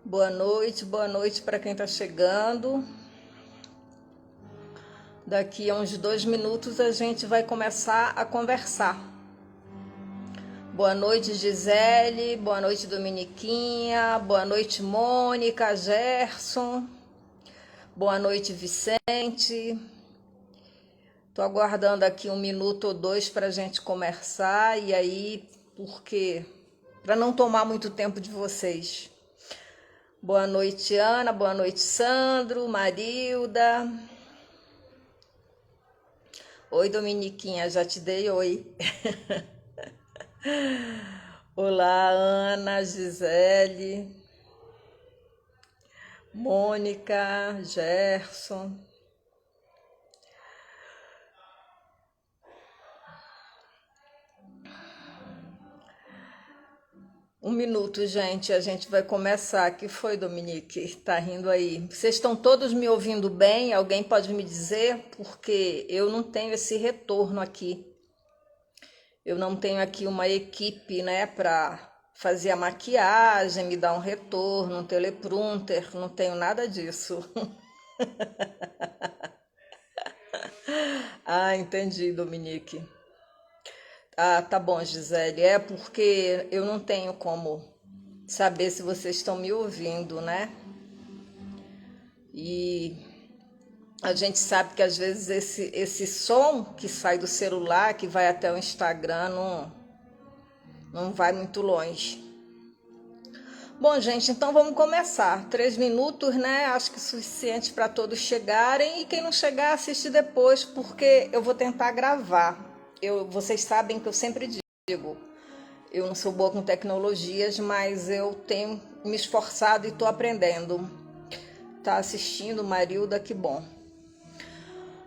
Boa noite para quem está chegando. Daqui a uns 2 minutos a gente vai começar a conversar. Boa noite, Gisele. Boa noite, Dominiquinha. Boa noite, Mônica, Gerson. Boa noite, Vicente. Estou aguardando aqui 1 minuto ou dois para a gente conversar. E aí, porque para não tomar muito tempo de vocês. Boa noite, Ana. Boa noite, Sandro, Marilda. Oi, Dominiquinha, já te dei oi. Olá, Ana, Gisele, Mônica, Gerson. Um minuto, gente, a gente vai começar. Que foi, Dominique? Tá rindo aí? Vocês estão todos me ouvindo bem? Alguém pode me dizer? Porque eu não tenho esse retorno aqui. Eu não tenho aqui uma equipe, né, para fazer a maquiagem, me dar um retorno, um teleprompter, não tenho nada disso. Ah, entendi, Dominique. Ah, tá bom, Gisele. É porque eu não tenho como saber se vocês estão me ouvindo, né? E a gente sabe que às vezes esse som que sai do celular, que vai até o Instagram, não vai muito longe. Bom, gente, então vamos começar. 3 minutos, né? Acho que é suficiente para todos chegarem. E quem não chegar, assiste depois, porque eu vou tentar gravar. Vocês sabem que eu sempre digo, eu não sou boa com tecnologias, mas eu tenho me esforçado e estou aprendendo. Tá assistindo, Marilda, que bom.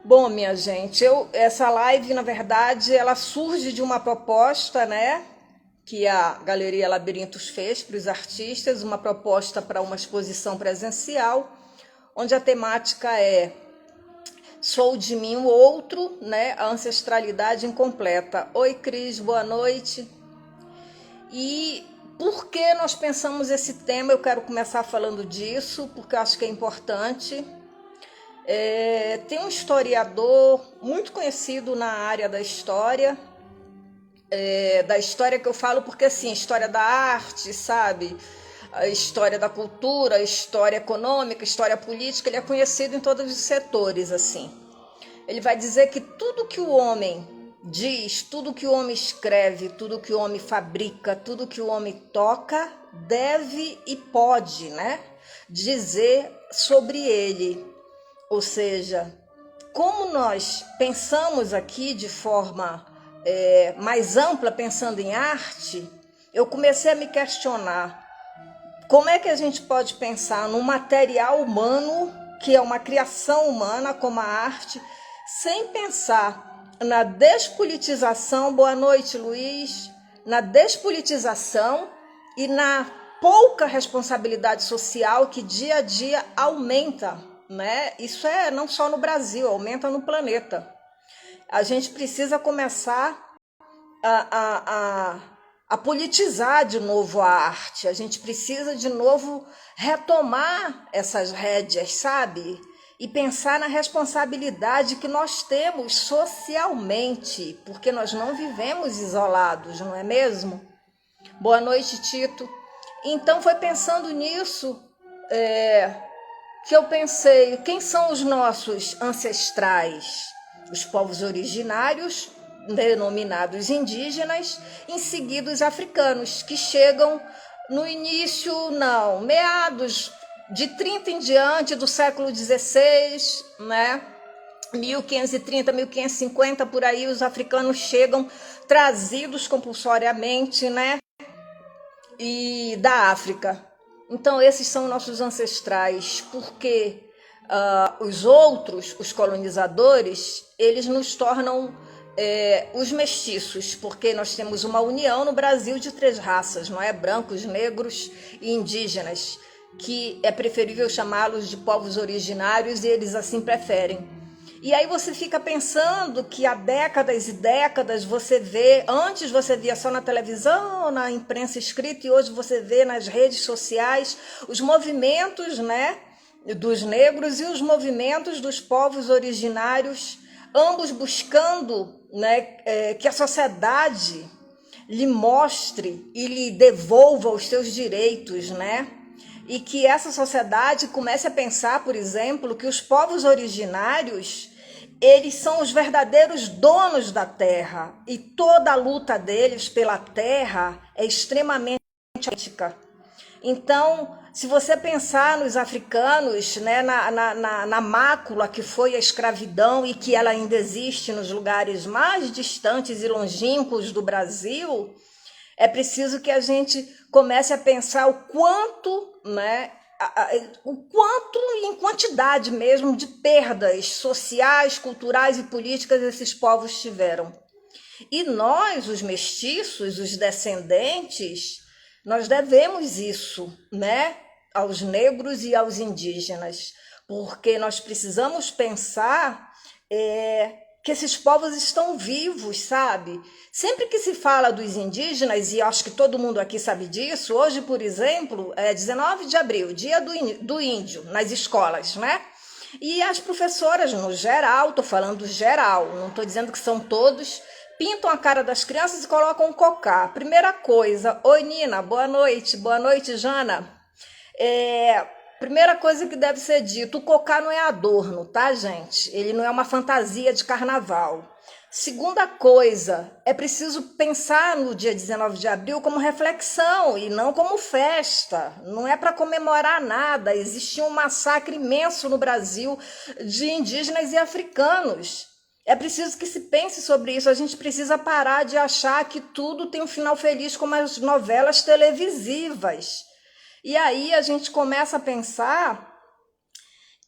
Bom, minha gente, essa live, na verdade, ela surge de uma proposta, né, que a Galeria Labirintos fez para os artistas, uma proposta para uma exposição presencial, onde a temática é Sou de mim o outro, né, a ancestralidade incompleta. Oi, Cris, boa noite. E por que nós pensamos esse tema? Eu quero começar falando disso, porque eu acho que é importante. Tem um historiador muito conhecido na área da história que eu falo, porque assim, história da arte, sabe? A história da cultura, a história econômica, a história política, ele é conhecido em todos os setores, assim. Ele vai dizer que tudo que o homem diz, tudo que o homem escreve, tudo que o homem fabrica, tudo que o homem toca, deve e pode, né, dizer sobre ele. Ou seja, como nós pensamos aqui de forma mais ampla, pensando em arte, eu comecei a me questionar como é que a gente pode pensar num material humano, que é uma criação humana como a arte, sem pensar na despolitização, boa noite, Luiz, na despolitização e na pouca responsabilidade social que dia a dia aumenta, né? Isso é não só no Brasil, aumenta no planeta. A gente precisa começar a politizar de novo a arte, a gente precisa de novo retomar essas rédeas, sabe? E pensar na responsabilidade que nós temos socialmente, porque nós não vivemos isolados, não é mesmo? Boa noite, Tito. Então foi pensando nisso que eu pensei, quem são os nossos ancestrais? Os povos originários, denominados indígenas, em seguida os africanos, que chegam no início, meados de 30 em diante do século XVI, né? 1530, 1550, por aí, os africanos chegam trazidos compulsoriamente, né? E da África. Então, esses são nossos ancestrais, porque os outros, os colonizadores, eles nos tornam os mestiços, porque nós temos uma união no Brasil de 3 raças, não é? Brancos, negros e indígenas, que é preferível chamá-los de povos originários e eles assim preferem. E aí você fica pensando que há décadas e décadas você vê, antes você via só na televisão, na imprensa escrita, e hoje você vê nas redes sociais os movimentos, né, dos negros e os movimentos dos povos originários, ambos buscando, né, que a sociedade lhe mostre e lhe devolva os seus direitos, né? E que essa sociedade comece a pensar, por exemplo, que os povos originários, eles são os verdadeiros donos da terra e toda a luta deles pela terra é extremamente ética. Então, se você pensar nos africanos, né, na mácula que foi a escravidão e que ela ainda existe nos lugares mais distantes e longínquos do Brasil, é preciso que a gente comece a pensar o quanto, né, o quanto em quantidade mesmo de perdas sociais, culturais e políticas esses povos tiveram. E nós, os mestiços, os descendentes, nós devemos isso, né, aos negros e aos indígenas, porque nós precisamos pensar que esses povos estão vivos, sabe? Sempre que se fala dos indígenas, e acho que todo mundo aqui sabe disso, hoje, por exemplo, é 19 de abril, dia do índio, nas escolas, né? E as professoras, no geral, estou falando geral, não estou dizendo que são todos, pintam a cara das crianças e colocam um cocá. Primeira coisa, oi Nina, boa noite Jana. Primeira coisa que deve ser dito, o cocá não é adorno, tá, gente? Ele não é uma fantasia de carnaval. Segunda coisa, é preciso pensar no dia 19 de abril como reflexão e não como festa. Não é para comemorar nada. Existia um massacre imenso no Brasil de indígenas e africanos. É preciso que se pense sobre isso. A gente precisa parar de achar que tudo tem um final feliz como as novelas televisivas. E aí a gente começa a pensar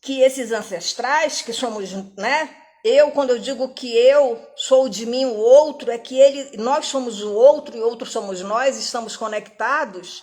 que esses ancestrais, que somos, né? Quando eu digo que eu sou de mim, o outro, é que nós somos o outro e o outro somos nós, estamos conectados,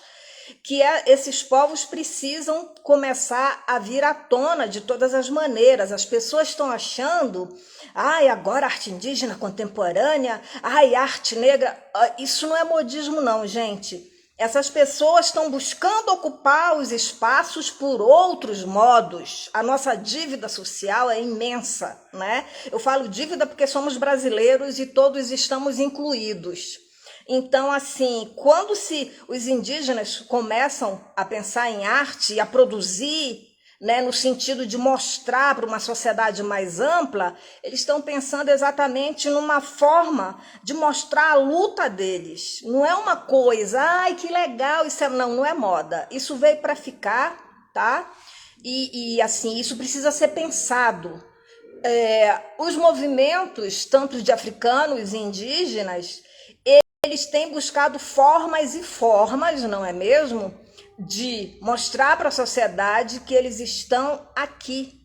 que esses povos precisam começar a vir à tona de todas as maneiras. As pessoas estão achando, agora arte indígena contemporânea, arte negra. Isso não é modismo não, gente. Essas pessoas estão buscando ocupar os espaços por outros modos. A nossa dívida social é imensa, né? Eu falo dívida porque somos brasileiros e todos estamos incluídos. Então, assim, quando os indígenas começam a pensar em arte e a produzir, né, no sentido de mostrar para uma sociedade mais ampla, eles estão pensando exatamente numa forma de mostrar a luta deles. Não é uma coisa, que legal, não é moda. Isso veio para ficar, tá? E assim, isso precisa ser pensado. Os movimentos, tanto de africanos e indígenas, eles têm buscado formas e formas, não é mesmo? De mostrar para a sociedade que eles estão aqui.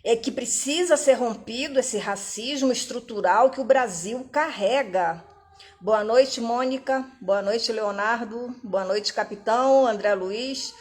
É que precisa ser rompido esse racismo estrutural que o Brasil carrega. Boa noite, Mônica. Boa noite, Leonardo. Boa noite, Capitão, André Luiz.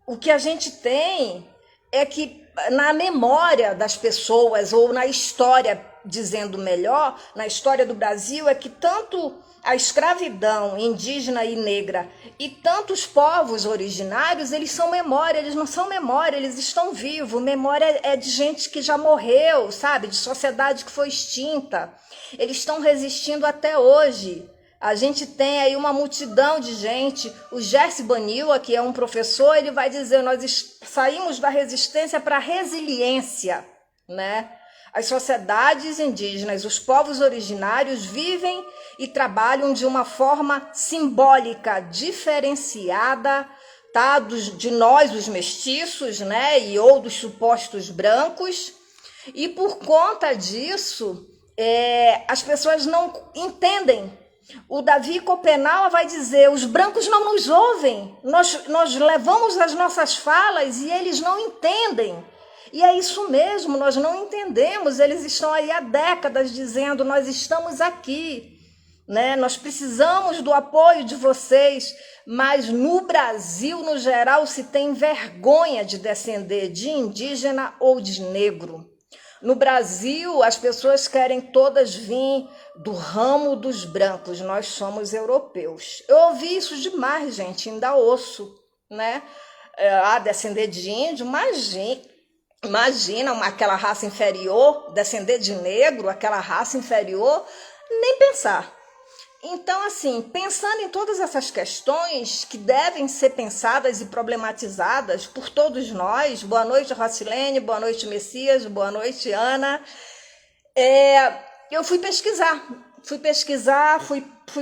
O que a gente tem é que na memória das pessoas, ou na história, dizendo melhor, na história do Brasil, é que tanto a escravidão indígena e negra e tantos povos originários, eles são memória, eles não são memória, eles estão vivos. Memória é de gente que já morreu, sabe? De sociedade que foi extinta. Eles estão resistindo até hoje. A gente tem aí uma multidão de gente. O Gersi Banila, que é um professor, ele vai dizer, nós saímos da resistência para a resiliência, né? As sociedades indígenas, os povos originários vivem e trabalham de uma forma simbólica, diferenciada, tá? De nós, os mestiços, né? Ou dos supostos brancos. E por conta disso, as pessoas não entendem. O Davi Copenau vai dizer, os brancos não nos ouvem. Nós levamos as nossas falas e eles não entendem. E é isso mesmo, nós não entendemos. Eles estão aí há décadas dizendo, nós estamos aqui, né? Nós precisamos do apoio de vocês, mas no Brasil, no geral, se tem vergonha de descender de indígena ou de negro. No Brasil, as pessoas querem todas vir do ramo dos brancos, nós somos europeus. Eu ouvi isso demais, gente, ainda ouço, né? Descender de índio, imagina aquela raça inferior, descender de negro, aquela raça inferior, nem pensar. Então, assim, pensando em todas essas questões que devem ser pensadas e problematizadas por todos nós, boa noite, Rocilene, boa noite, Messias, boa noite, Ana, eu fui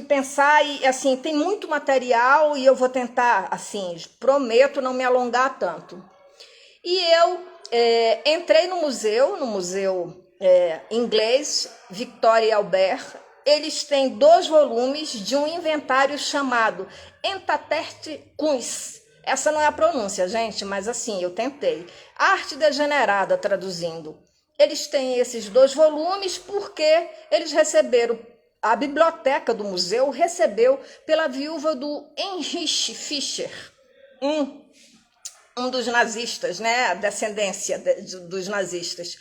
pensar e, assim, tem muito material e eu vou tentar, assim, prometo não me alongar tanto. E eu entrei no museu inglês, Victoria e Albert. Eles têm 2 volumes de um inventário chamado Entaterte Kunst. Essa não é a pronúncia, gente, mas assim, eu tentei. Arte Degenerada, traduzindo. Eles têm esses 2 volumes porque eles receberam, a biblioteca do museu recebeu pela viúva do Heinrich Fischer, um dos nazistas, né? A descendência dos nazistas.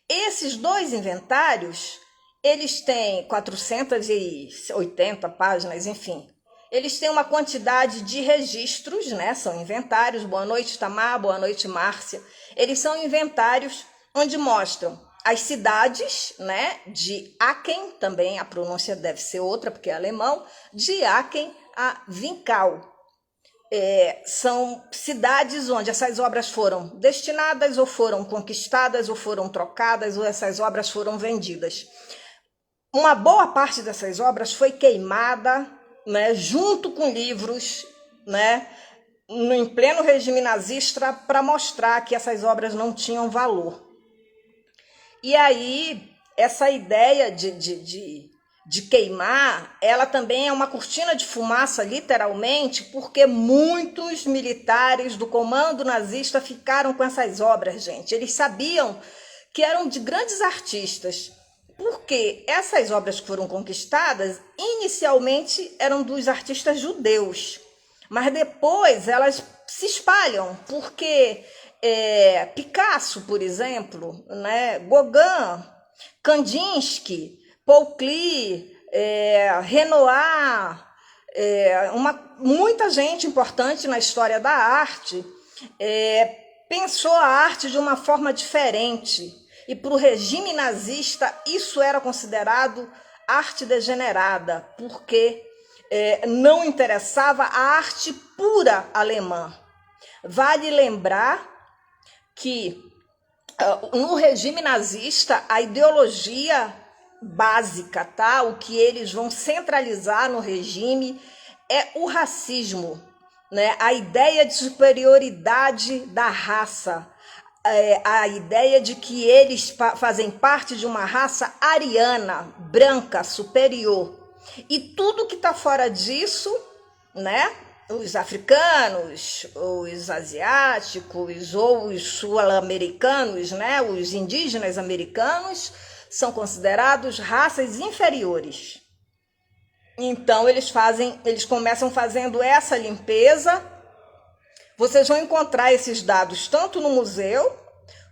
Esses 2 inventários, eles têm 480 páginas, enfim. Eles têm uma quantidade de registros, né? São inventários. Boa noite, Tamar. Boa noite, Márcia. Eles são inventários onde mostram as cidades, né? De Aachen, também a pronúncia deve ser outra, porque é alemão, de Aachen a Winkau. São cidades onde essas obras foram destinadas, ou foram conquistadas, ou foram trocadas, ou essas obras foram vendidas. Uma boa parte dessas obras foi queimada, né, junto com livros, né, em pleno regime nazista, para mostrar que essas obras não tinham valor. E aí, essa ideia de queimar, ela também é uma cortina de fumaça, literalmente, porque muitos militares do comando nazista ficaram com essas obras, gente. Eles sabiam que eram de grandes artistas, porque essas obras que foram conquistadas, inicialmente eram dos artistas judeus, mas depois elas se espalham, porque Picasso, por exemplo, né, Gauguin, Kandinsky, Paul Klee, Renoir, muita gente importante na história da arte pensou a arte de uma forma diferente. E para o regime nazista isso era considerado arte degenerada, porque não interessava a arte pura alemã. Vale lembrar que no regime nazista a ideologia básica, tá? O que eles vão centralizar no regime é o racismo, né? A ideia de superioridade da raça, a ideia de que eles fazem parte de uma raça ariana, branca, superior. E tudo que está fora disso, né? Os africanos, os asiáticos ou os sul-americanos, né? Os indígenas americanos, são considerados raças inferiores. Então eles começam fazendo essa limpeza. Vocês vão encontrar esses dados tanto no museu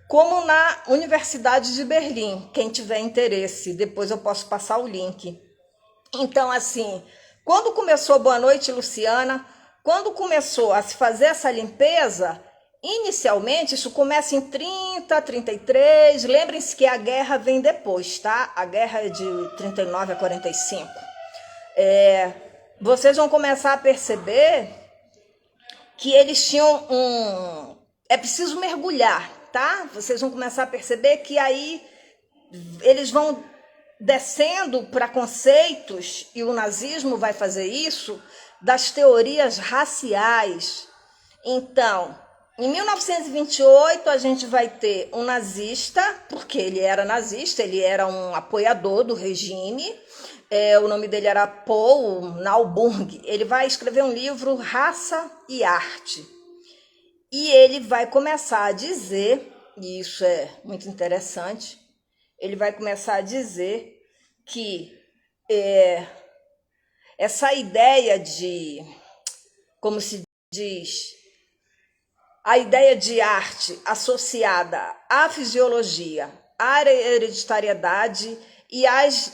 como na Universidade de Berlim, quem tiver interesse. Depois eu posso passar o link. Então, assim, quando começou, boa noite, Luciana, quando começou a se fazer essa limpeza, inicialmente isso começa em 30, 33, lembrem-se que a guerra vem depois, tá? A guerra é de 39 a 45. Vocês vão começar a perceber que eles tinham é preciso mergulhar, tá? Vocês vão começar a perceber que aí eles vão descendo para conceitos, e o nazismo vai fazer isso, das teorias raciais. Então, em 1928, a gente vai ter um nazista, porque ele era nazista, ele era um apoiador do regime, o nome dele era Paul Nauburg. Ele vai escrever um livro, Raça e Arte. E ele vai começar a dizer, e isso é muito interessante, ele vai começar a dizer que essa ideia de, como se diz, a ideia de arte associada à fisiologia a hereditariedade e as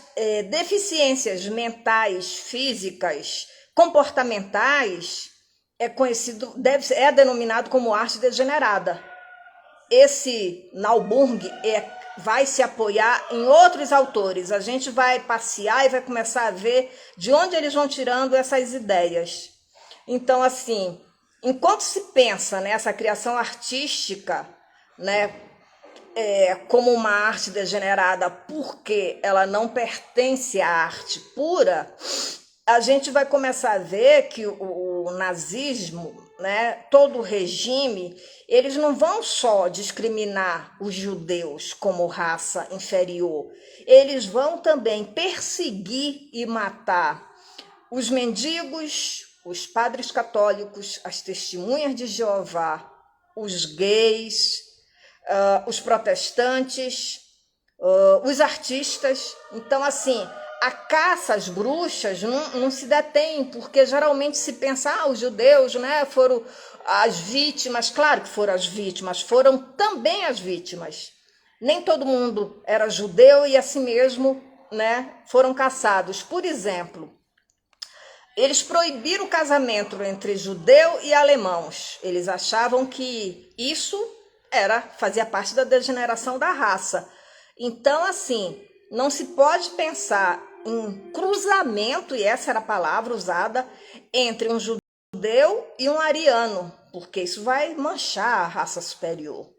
deficiências mentais, físicas, comportamentais, é denominado como arte degenerada. Esse Nauburg vai se apoiar em outros autores. A gente vai passear e vai começar a ver de onde eles vão tirando essas ideias. Então, assim, enquanto se pensa nessa criação artística, né, como uma arte degenerada porque ela não pertence à arte pura, a gente vai começar a ver que o nazismo, né, todo o regime, eles não vão só discriminar os judeus como raça inferior, eles vão também perseguir e matar os mendigos, os padres católicos, as testemunhas de Jeová, os gays, os protestantes, os artistas. Então, assim, a caça às bruxas não se detém, porque geralmente se pensa, os judeus, né, foram as vítimas. Claro que foram as vítimas, foram também as vítimas. Nem todo mundo era judeu e assim mesmo, né, foram caçados. Por exemplo, eles proibiram o casamento entre judeu e alemãos. Eles achavam que isso fazia parte da degeneração da raça. Então, assim, não se pode pensar em cruzamento, e essa era a palavra usada, entre um judeu e um ariano, porque isso vai manchar a raça superior.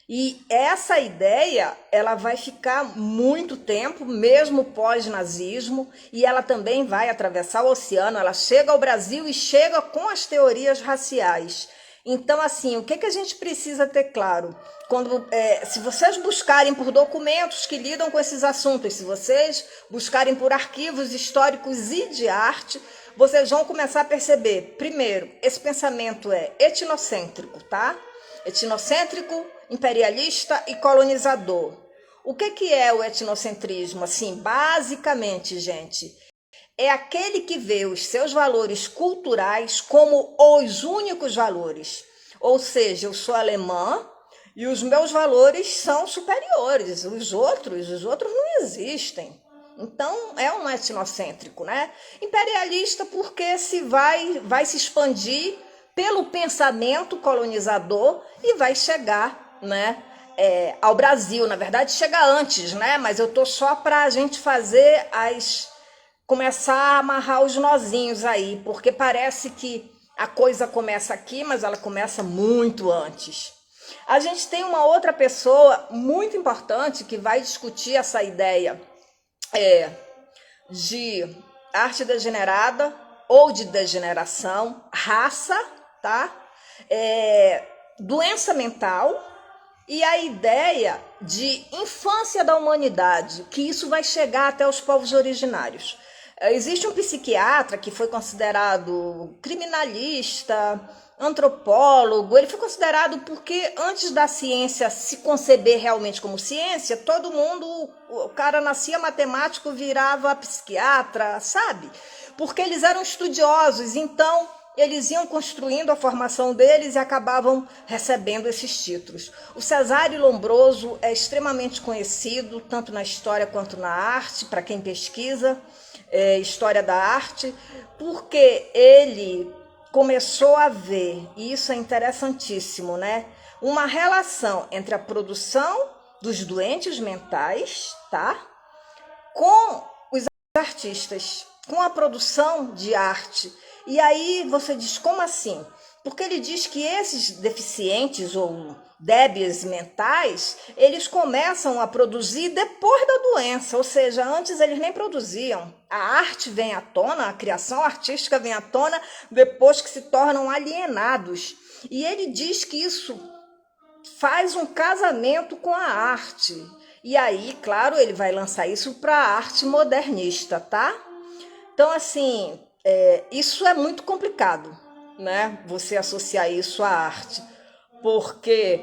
E essa ideia, ela vai ficar muito tempo, mesmo pós-nazismo, e ela também vai atravessar o oceano, ela chega ao Brasil e chega com as teorias raciais. Então, assim, o que a gente precisa ter claro? Se vocês buscarem por documentos que lidam com esses assuntos, se vocês buscarem por arquivos históricos e de arte, vocês vão começar a perceber, primeiro, esse pensamento é etnocêntrico, tá? Etnocêntrico, imperialista e colonizador. O que é o etnocentrismo? Assim, basicamente, gente, é aquele que vê os seus valores culturais como os únicos valores. Ou seja, eu sou alemã e os meus valores são superiores. Os outros não existem. Então, é um etnocêntrico, né? Imperialista porque vai se expandir pelo pensamento colonizador e vai chegar, né, ao Brasil. Na verdade, chega antes, né? Mas eu tô só para a gente fazer começar a amarrar os nozinhos aí, porque parece que a coisa começa aqui, mas ela começa muito antes. A gente tem uma outra pessoa muito importante que vai discutir essa ideia de arte degenerada ou de degeneração, raça, tá? Doença mental e a ideia de infância da humanidade, que isso vai chegar até os povos originários. Existe um psiquiatra que foi considerado criminalista, antropólogo. Ele foi considerado porque antes da ciência se conceber realmente como ciência, todo mundo, o cara nascia matemático, virava psiquiatra, sabe? Porque eles eram estudiosos, então eles iam construindo a formação deles e acabavam recebendo esses títulos. O Cesare Lombroso é extremamente conhecido, tanto na história quanto na arte, para quem pesquisa história da arte, porque ele começou a ver, e isso é interessantíssimo, né? Uma relação entre a produção dos doentes mentais, tá? Com os artistas, com a produção de arte. E aí você diz, como assim? Porque ele diz que esses deficientes ou débeis mentais, eles começam a produzir depois da doença, ou seja, antes eles nem produziam. A arte vem à tona, a criação artística vem à tona depois que se tornam alienados. E ele diz que isso faz um casamento com a arte. E aí, claro, ele vai lançar isso para a arte modernista, tá? Então, assim, isso é muito complicado, né? Você associar isso à arte, porque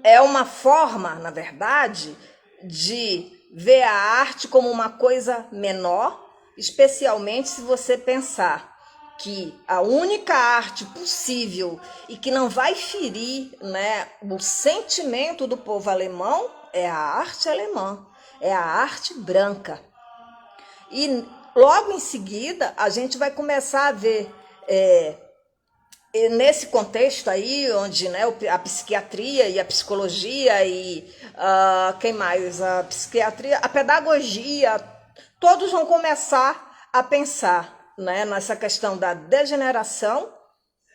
é uma forma, na verdade, de ver a arte como uma coisa menor, especialmente se você pensar que a única arte possível e que não vai ferir, né, o sentimento do povo alemão é a arte alemã, é a arte branca. E logo em seguida a gente vai começar a ver nesse contexto aí, onde, né, a psiquiatria e a psicologia e quem mais? A psiquiatria, a pedagogia, todos vão começar a pensar, né, nessa questão da degeneração,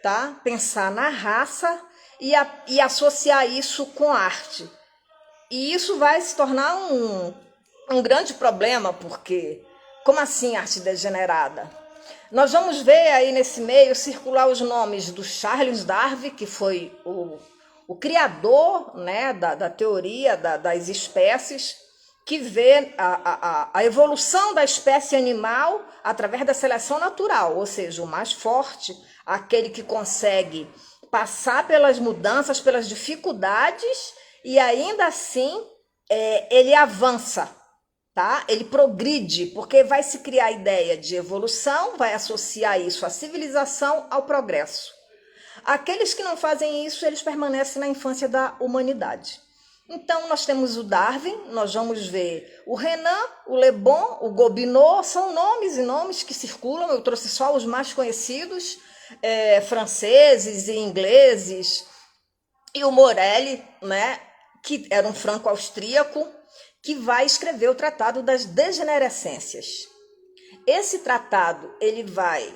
tá? Pensar na raça e associar isso com arte. E isso vai se tornar um grande problema, porque como assim arte degenerada? Nós vamos ver aí nesse meio circular os nomes do Charles Darwin, que foi o criador, né, da teoria das espécies, que vê a evolução da espécie animal através da seleção natural, ou seja, o mais forte, aquele que consegue passar pelas mudanças, pelas dificuldades e ainda assim ele avança. Tá? Ele progride, porque vai se criar a ideia de evolução, vai associar isso à civilização, ao progresso. Aqueles que não fazem isso, eles permanecem na infância da humanidade. Então, nós temos o Darwin, nós vamos ver o Renan, o Le Bon, o Gobineau, são nomes e nomes que circulam, eu trouxe só os mais conhecidos, franceses e ingleses, e o Morelli, né, que era um franco-austríaco, que vai escrever o Tratado das Degenerescências. Esse tratado, ele vai,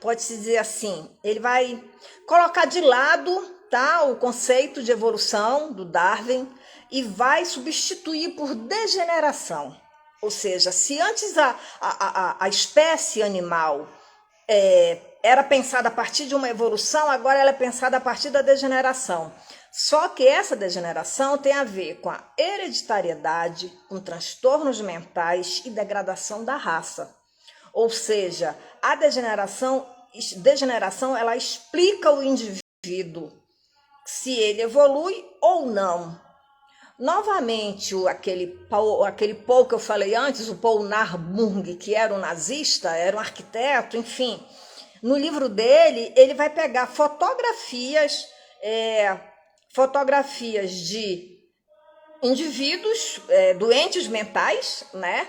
pode-se dizer assim, ele vai colocar de lado, tá, o conceito de evolução do Darwin e vai substituir por degeneração. Ou seja, se antes a espécie animal era pensada a partir de uma evolução, agora ela é pensada a partir da degeneração. Só que essa degeneração tem a ver com a hereditariedade, com transtornos mentais e degradação da raça. Ou seja, a degeneração ela explica o indivíduo, se ele evolui ou não. Novamente, aquele Paul que eu falei antes, o Paul Narbung, que era um nazista, era um arquiteto, enfim. No livro dele, ele vai pegar fotografias de indivíduos doentes mentais, né?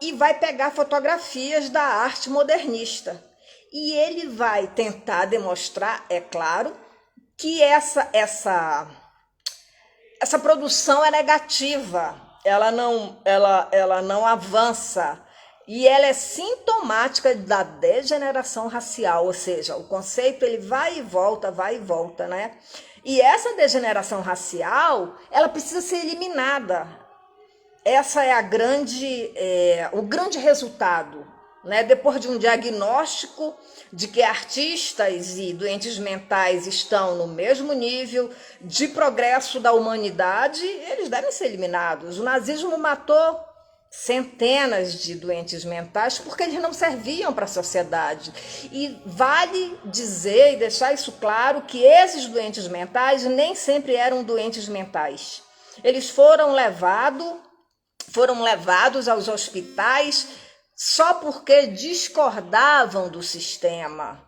E vai pegar fotografias da arte modernista. E ele vai tentar demonstrar, é claro, que essa produção é negativa, ela não avança. E ela é sintomática da degeneração racial, ou seja, o conceito ele vai e volta, né? E essa degeneração racial, ela precisa ser eliminada. Essa é o grande resultado, né? Depois de um diagnóstico de que artistas e doentes mentais estão no mesmo nível de progresso da humanidade, eles devem ser eliminados. O nazismo matou centenas de doentes mentais porque eles não serviam para a sociedade. E vale dizer e deixar isso claro que esses doentes mentais nem sempre eram doentes mentais. Eles foram levados aos hospitais só porque discordavam do sistema.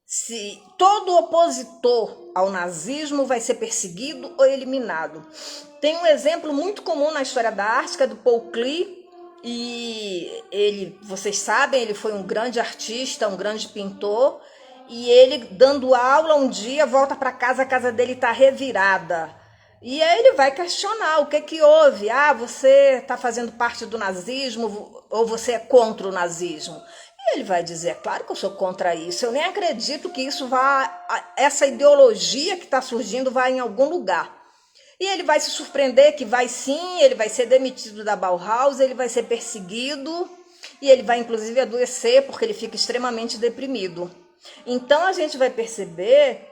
Se todo opositor ao nazismo vai ser perseguido ou eliminado. Tem um exemplo muito comum na história da arte, que é do Paul Klee, e ele, vocês sabem, ele foi um grande artista, um grande pintor, e ele dando aula um dia, volta para casa, a casa dele está revirada. E aí ele vai questionar o que houve. Você está fazendo parte do nazismo ou você é contra o nazismo? E ele vai dizer, claro que eu sou contra isso, eu nem acredito que essa ideologia que está surgindo vai em algum lugar. E ele vai se surpreender que vai sim, ele vai ser demitido da Bauhaus, ele vai ser perseguido e ele vai inclusive adoecer porque ele fica extremamente deprimido. Então a gente vai perceber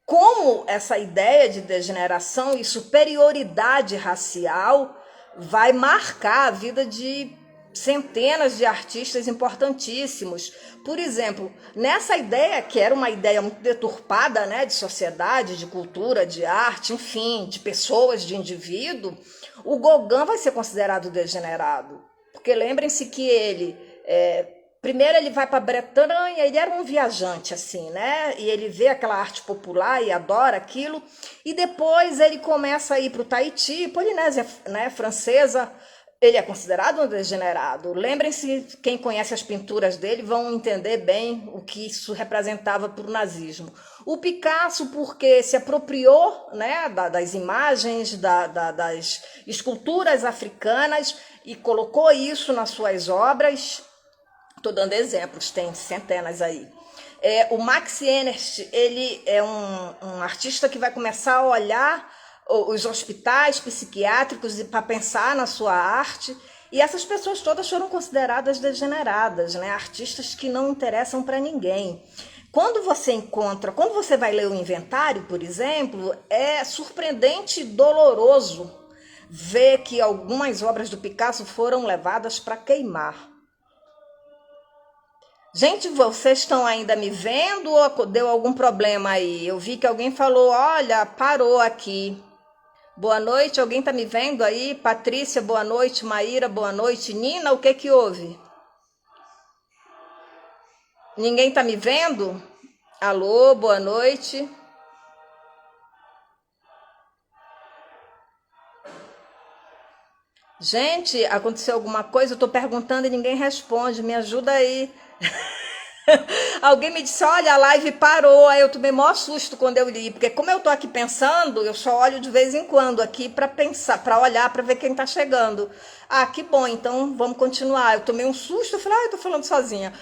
como essa ideia de degeneração e superioridade racial vai marcar a vida de centenas de artistas importantíssimos. Por exemplo, nessa ideia, que era uma ideia muito deturpada, né, de sociedade, de cultura, de arte, enfim, de pessoas, de indivíduo, o Gauguin vai ser considerado degenerado. Porque lembrem-se que ele Primeiro ele vai para a Bretanha, ele era um viajante assim, né? E ele vê aquela arte popular e adora aquilo. E depois ele começa a ir para o Tahiti, Polinésia, né, francesa. Ele é considerado um degenerado. Lembrem-se, quem conhece as pinturas dele vão entender bem o que isso representava para o nazismo. O Picasso, porque se apropriou, né, das imagens, das esculturas africanas e colocou isso nas suas obras. Estou dando exemplos, tem centenas aí. O Max Ernst, ele é um artista que vai começar a olhar os hospitais psiquiátricos para pensar na sua arte. E essas pessoas todas foram consideradas degeneradas, né? Artistas que não interessam para ninguém. Quando você vai ler o inventário, por exemplo, é surpreendente e doloroso ver que algumas obras do Picasso foram levadas para queimar. Gente, vocês estão ainda me vendo ou deu algum problema aí? Eu vi que alguém falou, olha, parou aqui. Boa noite, alguém está me vendo aí? Patrícia, boa noite. Maíra, boa noite. Nina, o que houve? Ninguém está me vendo? Alô, boa noite. Gente, aconteceu alguma coisa? Eu estou perguntando e ninguém responde. Me ajuda aí. Alguém me disse, olha, a live parou. Aí eu tomei maior susto quando eu li, porque como eu tô aqui pensando, eu só olho de vez em quando aqui para pensar, para olhar, para ver quem tá chegando. Ah, que bom, então vamos continuar. Eu tomei um susto, eu falei, eu tô falando sozinha.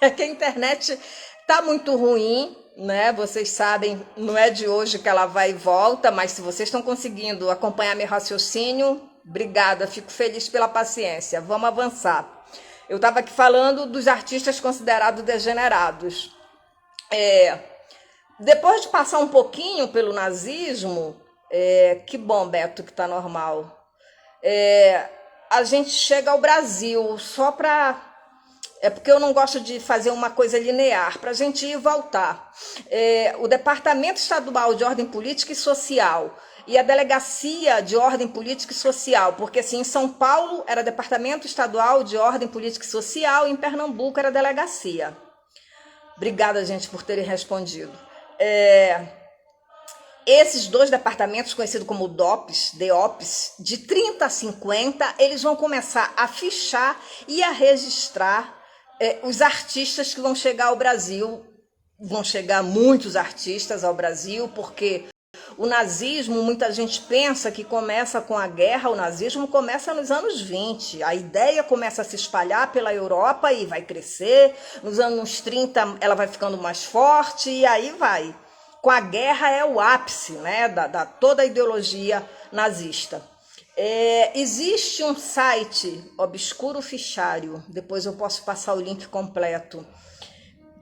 É que a internet tá muito ruim, né? Vocês sabem, não é de hoje que ela vai e volta, mas se vocês estão conseguindo acompanhar meu raciocínio, obrigada, fico feliz pela paciência. Vamos avançar. Eu estava aqui falando dos artistas considerados degenerados. Depois de passar um pouquinho pelo nazismo, que bom, Beto, que tá normal. A gente chega ao Brasil só para... É porque eu não gosto de fazer uma coisa linear, para a gente ir e voltar. O Departamento Estadual de Ordem Política e Social e a Delegacia de Ordem Política e Social, porque assim, em São Paulo era Departamento Estadual de Ordem Política e Social e em Pernambuco era Delegacia. Obrigada, gente, por terem respondido. Esses dois departamentos, conhecidos como DOPS, de 30 a 50, eles vão começar a fichar e a registrar os artistas que vão chegar ao Brasil. Vão chegar muitos artistas ao Brasil, porque o nazismo, muita gente pensa que começa com a guerra, o nazismo começa nos anos 20. A ideia começa a se espalhar pela Europa e vai crescer. Nos anos 30 ela vai ficando mais forte e aí vai. Com a guerra é o ápice, né, da toda a ideologia nazista. Existe um site, Obscuro Fichário, depois eu posso passar o link completo,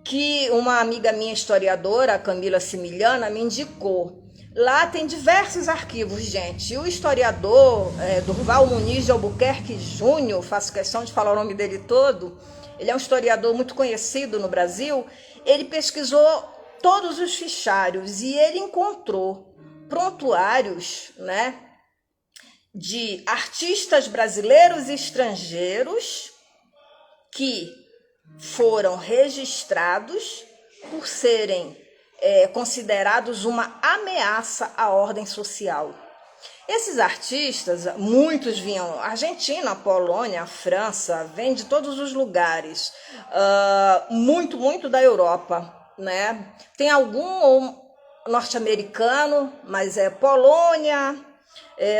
que uma amiga minha historiadora, a Camila Similiana, me indicou. Lá tem diversos arquivos, gente. E o historiador Durval Muniz de Albuquerque Júnior, faço questão de falar o nome dele todo, ele é um historiador muito conhecido no Brasil, ele pesquisou todos os fichários e ele encontrou prontuários, né, de artistas brasileiros e estrangeiros que foram registrados por serem considerados uma ameaça à ordem social. Esses artistas, muitos vinham Argentina, Polônia, França, vêm de todos os lugares, muito da Europa, né? Tem algum norte-americano, mas é Polônia,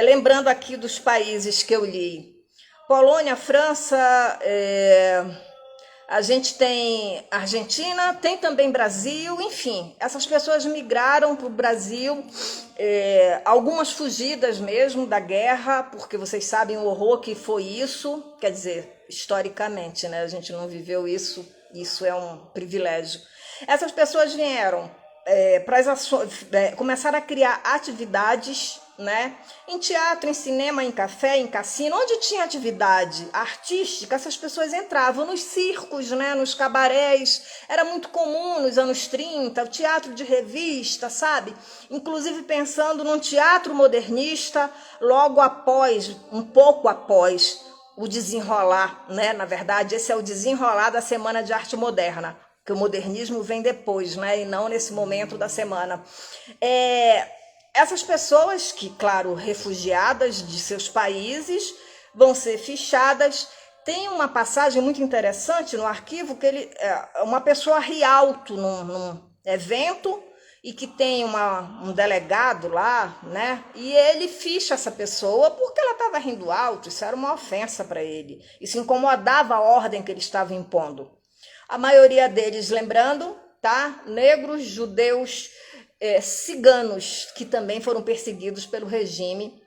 lembrando aqui dos países que eu li, Polônia, França, a gente tem Argentina, tem também Brasil, enfim, essas pessoas migraram para o Brasil, algumas fugidas mesmo da guerra, porque vocês sabem o horror que foi isso, quer dizer, historicamente, né? A gente não viveu isso, isso é um privilégio. Essas pessoas vieram para as ações, começaram a criar atividades, né? Em teatro, em cinema, em café, em cassino, onde tinha atividade artística, essas pessoas entravam nos circos, né? Nos cabarés, era muito comum nos anos 30, o teatro de revista, sabe? Inclusive pensando num teatro modernista, logo após, um pouco após o desenrolar, né? Na verdade, esse é o desenrolar da Semana de Arte Moderna, que o modernismo vem depois, né? E não nesse momento da semana. Essas pessoas que, claro, refugiadas de seus países, vão ser fichadas. Tem uma passagem muito interessante no arquivo que uma pessoa ri alto num evento e que tem um delegado lá, né? E ele ficha essa pessoa porque ela estava rindo alto. Isso era uma ofensa para ele. Isso incomodava a ordem que ele estava impondo. A maioria deles, lembrando, tá? Negros, judeus, ciganos, que também foram perseguidos pelo regime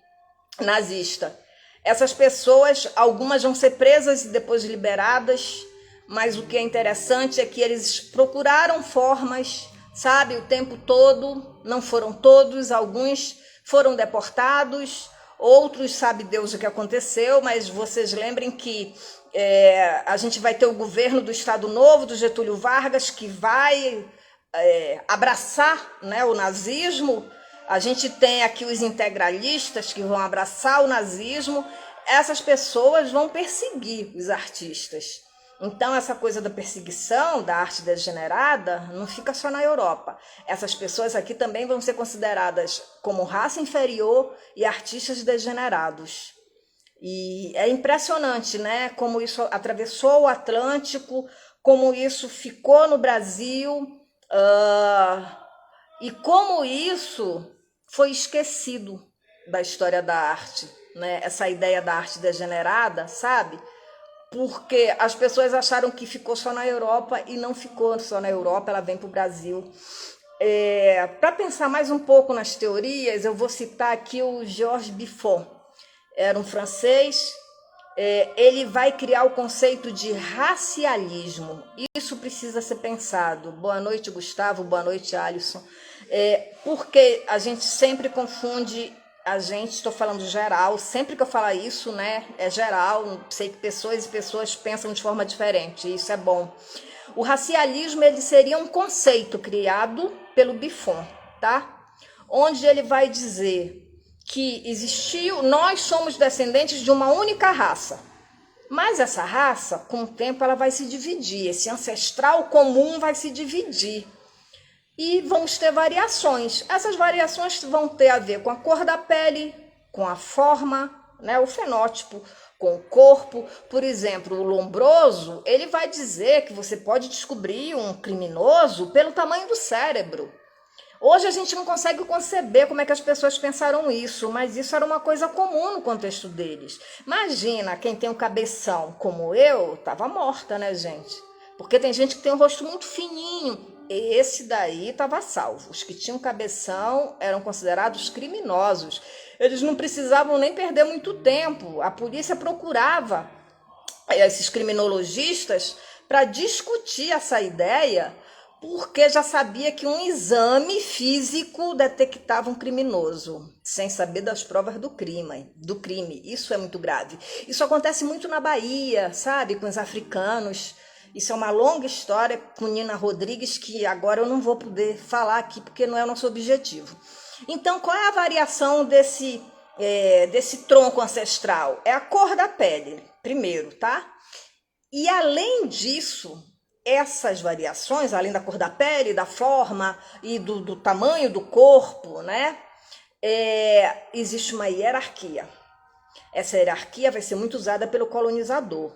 nazista. Essas pessoas, algumas vão ser presas e depois liberadas, mas o que é interessante é que eles procuraram formas, sabe, o tempo todo. Não foram todos, alguns foram deportados, outros sabe Deus o que aconteceu, mas vocês lembrem que a gente vai ter o governo do Estado Novo, do Getúlio Vargas, que vai abraçar, né, o nazismo. A gente tem aqui os integralistas que vão abraçar o nazismo. Essas pessoas vão perseguir os artistas. Então, essa coisa da perseguição, da arte degenerada, não fica só na Europa. Essas pessoas aqui também vão ser consideradas como raça inferior e artistas degenerados. E é impressionante, né? Como isso atravessou o Atlântico, como isso ficou no Brasil, e como isso foi esquecido da história da arte, né? Essa ideia da arte degenerada, sabe? Porque as pessoas acharam que ficou só na Europa e não ficou só na Europa, ela vem para o Brasil. Para pensar mais um pouco nas teorias, eu vou citar aqui o Georges Buffon. Era um francês. Ele vai criar o conceito de racialismo. Isso precisa ser pensado. Boa noite, Gustavo. Boa noite, Alisson. Porque a gente sempre confunde, estou falando geral, sempre que eu falar isso, né, é geral, sei que pessoas e pessoas pensam de forma diferente, isso é bom. O racialismo, ele seria um conceito criado pelo Buffon, tá? Onde ele vai dizer que nós somos descendentes de uma única raça, mas essa raça, com o tempo, ela vai se dividir, esse ancestral comum vai se dividir. E vamos ter variações. Essas variações vão ter a ver com a cor da pele, com a forma, né, o fenótipo, com o corpo. Por exemplo, o Lombroso, ele vai dizer que você pode descobrir um criminoso pelo tamanho do cérebro. Hoje a gente não consegue conceber como é que as pessoas pensaram isso, mas isso era uma coisa comum no contexto deles. Imagina, quem tem um cabeção como eu, estava morta, né, gente? Porque tem gente que tem um rosto muito fininho. Esse daí estava salvo. Os que tinham cabeção eram considerados criminosos. Eles não precisavam nem perder muito tempo. A polícia procurava esses criminologistas para discutir essa ideia, porque já sabia que um exame físico detectava um criminoso, sem saber das provas do crime. Isso é muito grave. Isso acontece muito na Bahia, sabe, com os africanos. Isso é uma longa história com Nina Rodrigues, que agora eu não vou poder falar aqui, porque não é o nosso objetivo. Então, qual é a variação desse tronco ancestral? É a cor da pele, primeiro, tá? E além disso, essas variações, além da cor da pele, da forma e do tamanho do corpo, né? Existe uma hierarquia. Essa hierarquia vai ser muito usada pelo colonizador.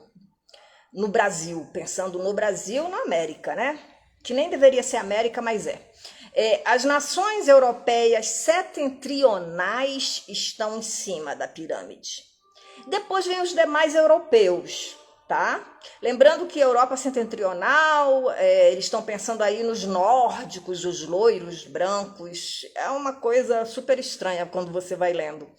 No Brasil, pensando no Brasil, na América, né? Que nem deveria ser América, mas é. As nações europeias setentrionais estão em cima da pirâmide. Depois vem os demais europeus, tá? Lembrando que a Europa setentrional, eles estão pensando aí nos nórdicos, os loiros, brancos. É uma coisa super estranha quando você vai lendo.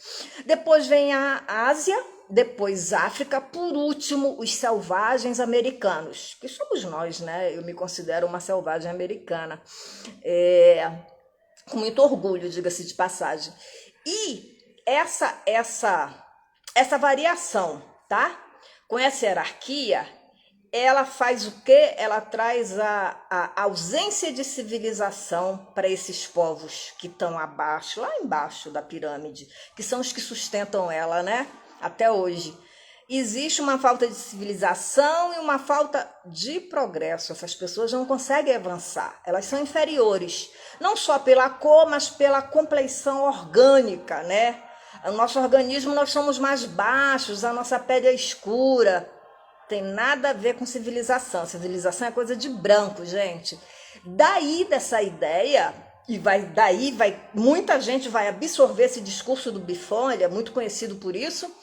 Depois vem a Ásia, depois África, por último, os selvagens americanos, que somos nós, né? Eu me considero uma selvagem americana, com muito orgulho, diga-se de passagem. E essa variação, tá? Com essa hierarquia, ela faz o quê? Ela traz a ausência de civilização para esses povos que estão abaixo, lá embaixo da pirâmide, que são os que sustentam ela, né? Até hoje. existe uma falta de civilização e uma falta de progresso. Essas pessoas não conseguem avançar, elas são inferiores, não só pela cor, mas pela compleição orgânica, né? O nosso organismo, nós somos mais baixos, a nossa pele é escura, tem nada a ver com civilização. Civilização é coisa de branco, gente. Daí dessa ideia, e muita gente vai absorver esse discurso do Buffon, ele é muito conhecido por isso,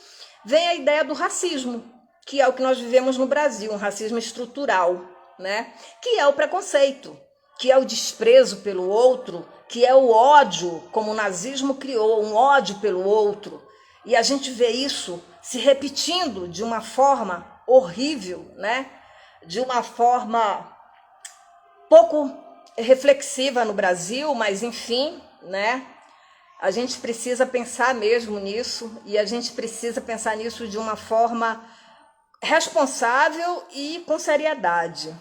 vem a ideia do racismo, que é o que nós vivemos no Brasil, um racismo estrutural, né? Que é o preconceito, que é o desprezo pelo outro, que é o ódio, como o nazismo criou, um ódio pelo outro. E a gente vê isso se repetindo de uma forma horrível, né? De uma forma pouco reflexiva no Brasil, mas enfim, né? A gente precisa pensar mesmo nisso, e a gente precisa pensar nisso de uma forma responsável e com seriedade.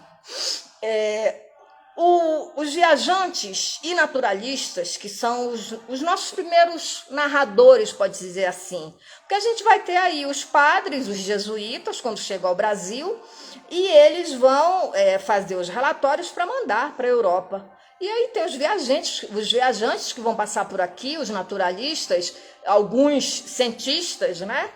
Os viajantes e naturalistas, que são os nossos primeiros narradores, pode dizer assim, porque a gente vai ter aí os padres, os jesuítas, quando chegam ao Brasil, e eles vão fazer os relatórios para mandar para a Europa. E aí tem os viajantes que vão passar por aqui, os naturalistas, alguns cientistas, né?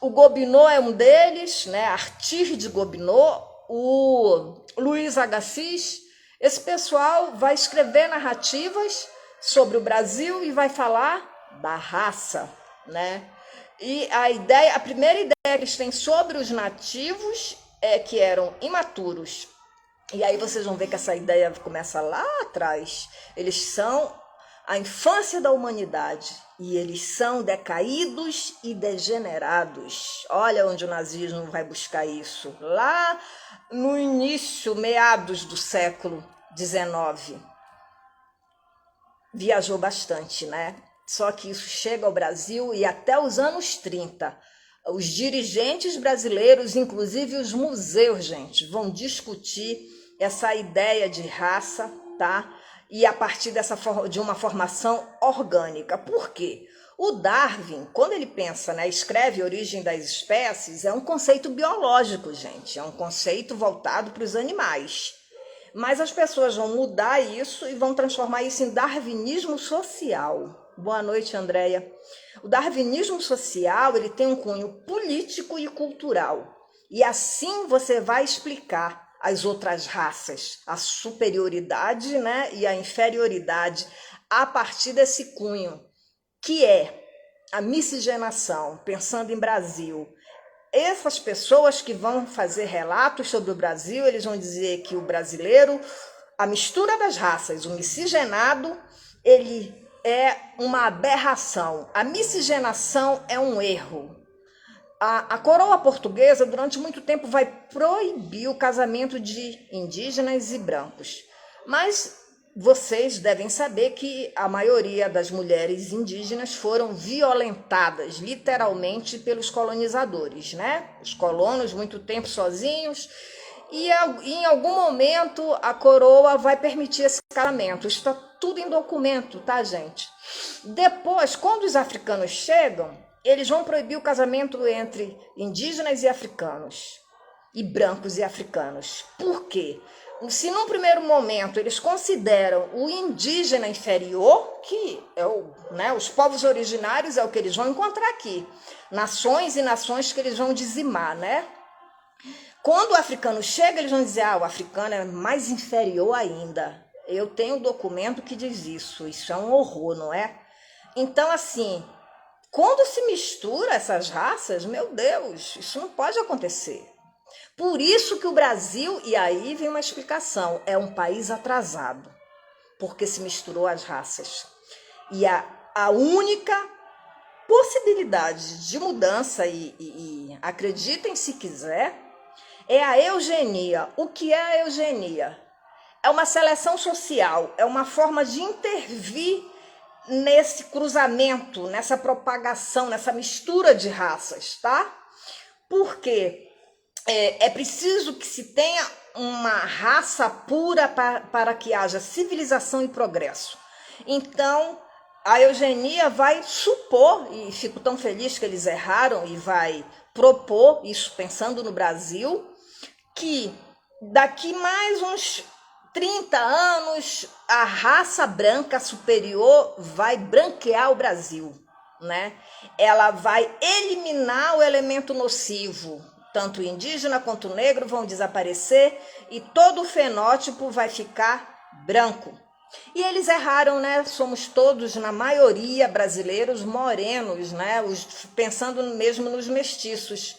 O Gobineau é um deles, né? Arthur de Gobineau, o Luiz Agassiz. Esse pessoal vai escrever narrativas sobre o Brasil e vai falar da raça, né? E a primeira ideia que eles têm sobre os nativos é que eram imaturos. E aí vocês vão ver que essa ideia começa lá atrás. Eles são a infância da humanidade e eles são decaídos e degenerados. Olha onde o nazismo vai buscar isso. Lá no início, meados do século XIX. Viajou bastante, né? Só que isso chega ao Brasil e até os anos 30. Os dirigentes brasileiros, inclusive os museus, gente, vão discutir essa ideia de raça, tá? E a partir de uma formação orgânica. Por quê? O Darwin, quando ele pensa, né, escreve Origem das Espécies, é um conceito biológico, gente. É um conceito voltado para os animais. Mas as pessoas vão mudar isso e vão transformar isso em darwinismo social. Boa noite, Andréia. O darwinismo social, ele tem um cunho político e cultural. E assim você vai explicar as outras raças, a superioridade, né, e a inferioridade a partir desse cunho, que é a miscigenação, pensando em Brasil. Essas pessoas que vão fazer relatos sobre o Brasil, eles vão dizer que o brasileiro, a mistura das raças, o miscigenado, ele é uma aberração. A miscigenação é um erro. A coroa portuguesa, durante muito tempo, vai proibir o casamento de indígenas e brancos. Mas vocês devem saber que a maioria das mulheres indígenas foram violentadas, literalmente, pelos colonizadores, né? Os colonos, muito tempo sozinhos, e em algum momento a coroa vai permitir esse casamento. Isso está tudo em documento, tá, gente? Depois, quando os africanos chegam, eles vão proibir o casamento entre indígenas e africanos, e brancos e africanos. Por quê? Se num primeiro momento eles consideram o indígena inferior, que é os povos originários é o que eles vão encontrar aqui, nações e nações que eles vão dizimar, né? Quando o africano chega, eles vão dizer, o africano é mais inferior ainda. Eu tenho um documento que diz isso é um horror, não é? Então, assim, quando se mistura essas raças, meu Deus, isso não pode acontecer. Por isso que o Brasil, e aí vem uma explicação, é um país atrasado, porque se misturou as raças. E a única possibilidade de mudança, e acreditem se quiser, é a eugenia. O que é a eugenia? É uma seleção social, é uma forma de intervir nesse cruzamento, nessa propagação, nessa mistura de raças, tá? Porque é preciso que se tenha uma raça pura para que haja civilização e progresso. Então, a eugenia vai supor, e fico tão feliz que eles erraram, e vai propor, isso pensando no Brasil, que daqui mais uns 30 anos a raça branca superior vai branquear o Brasil, né? Ela vai eliminar o elemento nocivo, tanto o indígena quanto o negro vão desaparecer e todo o fenótipo vai ficar branco. E eles erraram, né? Somos todos, na maioria, brasileiros morenos, né? Pensando mesmo nos mestiços.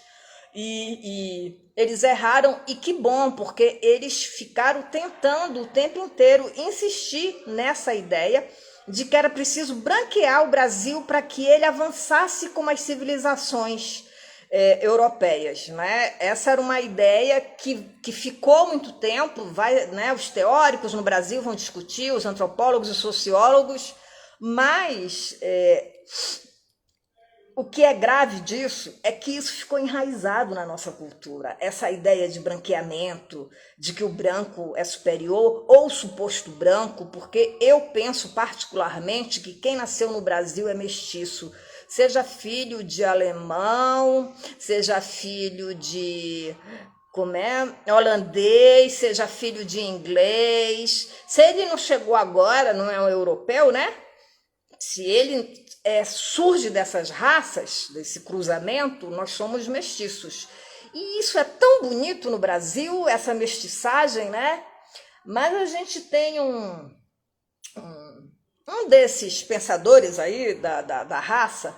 E eles erraram, e que bom, porque eles ficaram tentando o tempo inteiro insistir nessa ideia de que era preciso branquear o Brasil para que ele avançasse como as civilizações europeias, né? Essa era uma ideia que ficou muito tempo, né? Os teóricos no Brasil vão discutir, os antropólogos e sociólogos, mas o que é grave disso é que isso ficou enraizado na nossa cultura. Essa ideia de branqueamento, de que o branco é superior ou suposto branco, porque eu penso particularmente que quem nasceu no Brasil é mestiço. Seja filho de alemão, seja filho de holandês, seja filho de inglês. Se ele não chegou agora, não é um europeu, né? Se ele surge dessas raças, desse cruzamento, nós somos mestiços. E isso é tão bonito no Brasil, essa mestiçagem, né? Mas a gente tem um desses pensadores aí da raça,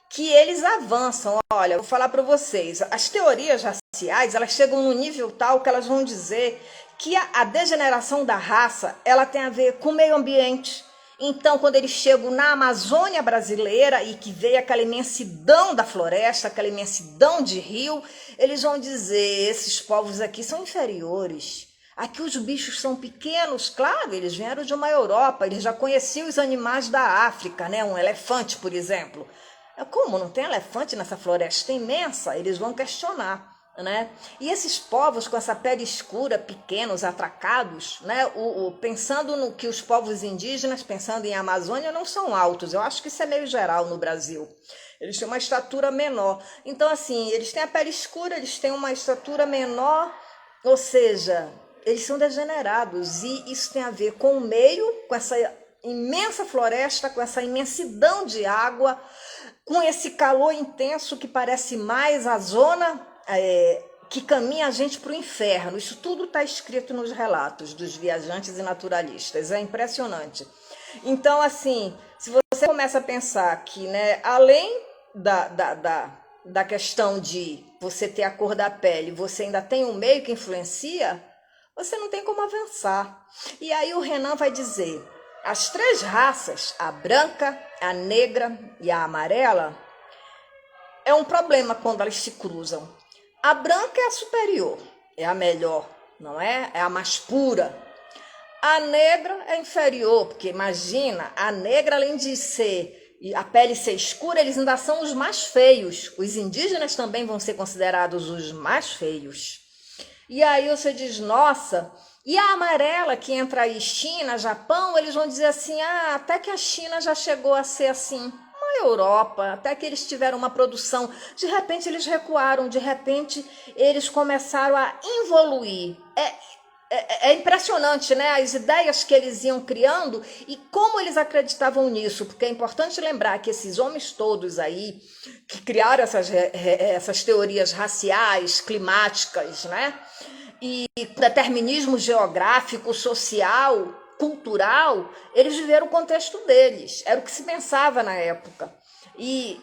que eles avançam. Olha, vou falar para vocês, as teorias raciais, elas chegam num nível tal que elas vão dizer que a degeneração da raça, ela tem a ver com o meio ambiente. Então, quando eles chegam na Amazônia brasileira e que veio aquela imensidão da floresta, aquela imensidão de rio, eles vão dizer, esses povos aqui são inferiores. Aqui os bichos são pequenos, claro, eles vieram de uma Europa, eles já conheciam os animais da África, né? Um elefante, por exemplo. Como não tem elefante nessa floresta imensa? Eles vão questionar, né? E esses povos com essa pele escura, pequenos, atracados, né? Pensando no que os povos indígenas, pensando em Amazônia, não são altos. Eu acho que isso é meio geral no Brasil. Eles têm uma estatura menor. Então, assim, eles têm a pele escura, eles têm uma estatura menor, ou seja, eles são degenerados. E isso tem a ver com o meio, com essa imensa floresta, com essa imensidão de água, com esse calor intenso que parece mais a zona que caminha a gente para o inferno. Isso tudo está escrito nos relatos dos viajantes e naturalistas. É impressionante. Então, assim, se você começa a pensar que, né, além da questão de você ter a cor da pele, você ainda tem um meio que influencia, você não tem como avançar. E aí o Renan vai dizer, as três raças, a branca, a negra e a amarela, é um problema quando elas se cruzam. A branca é a superior, é a melhor, não é? É a mais pura. A negra é inferior, porque imagina, a negra, além de a pele ser escura, eles ainda são os mais feios. Os indígenas também vão ser considerados os mais feios. E aí você diz, nossa, e a amarela que entra aí, China, Japão, eles vão dizer assim, até que a China já chegou a ser assim, a Europa, até que eles tiveram uma produção, de repente eles recuaram, de repente eles começaram a evoluir. É impressionante, né? As ideias que eles iam criando e como eles acreditavam nisso, porque é importante lembrar que esses homens todos aí, que criaram essas teorias raciais, climáticas, né? E determinismo geográfico, social, cultural, eles viveram o contexto deles, era o que se pensava na época. E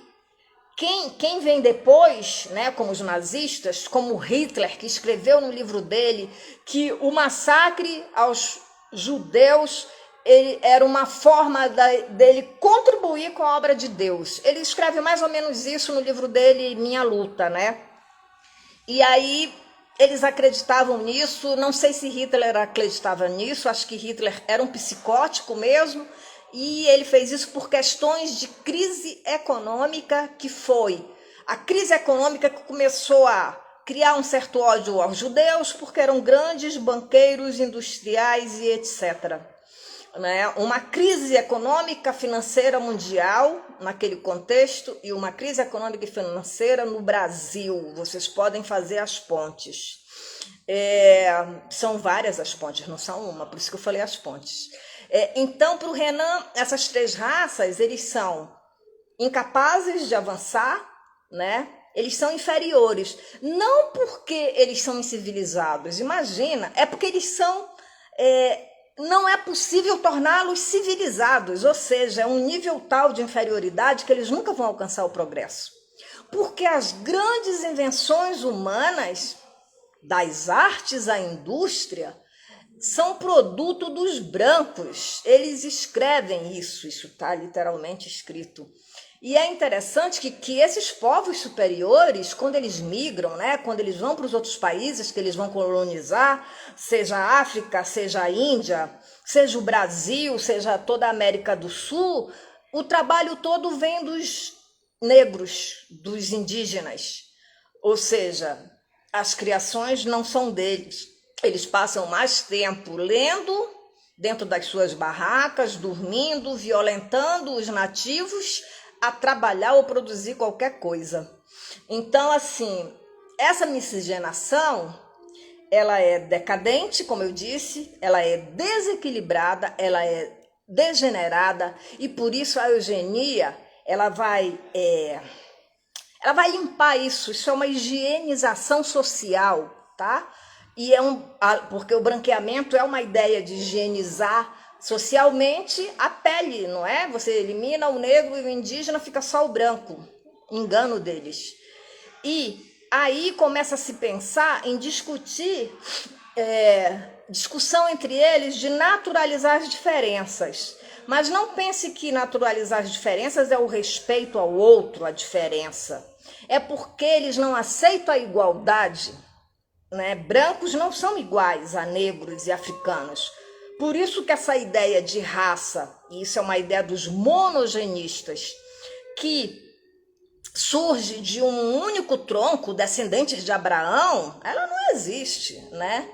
quem vem depois, né, como os nazistas, como Hitler, que escreveu no livro dele que o massacre aos judeus era uma forma dele contribuir com a obra de Deus. Ele escreve mais ou menos isso no livro dele, Minha Luta, né? E aí eles acreditavam nisso, não sei se Hitler acreditava nisso, acho que Hitler era um psicótico mesmo, e ele fez isso por questões de crise econômica, que foi a crise econômica que começou a criar um certo ódio aos judeus, porque eram grandes banqueiros, industriais e etc. né, uma crise econômica financeira mundial naquele contexto e uma crise econômica e financeira no Brasil. Vocês podem fazer as pontes. São várias as pontes, não são uma, por isso que eu falei as pontes. Então, para o Renan, essas 3 raças, eles são incapazes de avançar, né? Eles são inferiores, não porque eles são incivilizados, imagina, é porque eles são, não é possível torná-los civilizados, ou seja, é um nível tal de inferioridade que eles nunca vão alcançar o progresso. Porque as grandes invenções humanas, das artes à indústria, são produto dos brancos. Eles escrevem isso está literalmente escrito. E é interessante que esses povos superiores, quando eles migram, né, quando eles vão para os outros países que eles vão colonizar, seja a África, seja a Índia, seja o Brasil, seja toda a América do Sul, o trabalho todo vem dos negros, dos indígenas. Ou seja, as criações não são deles. Eles passam mais tempo lendo dentro das suas barracas, dormindo, violentando os nativos a trabalhar ou produzir qualquer coisa. Então, assim, essa miscigenação, ela é decadente, como eu disse, ela é desequilibrada, ela é degenerada, e por isso a eugenia, ela vai limpar isso. Isso é uma higienização social, tá? E porque o branqueamento é uma ideia de higienizar socialmente a pele, não é? Você elimina o negro e o indígena, fica só o branco. Engano deles. E aí começa a se pensar em discutir, discussão entre eles de naturalizar as diferenças. Mas não pense que naturalizar as diferenças é o respeito ao outro, a diferença. É porque eles não aceitam a igualdade, né? Brancos não são iguais a negros e africanos. Por isso que essa ideia de raça, e isso é uma ideia dos monogenistas, que surge de um único tronco, descendentes de Abraão, ela não existe, né?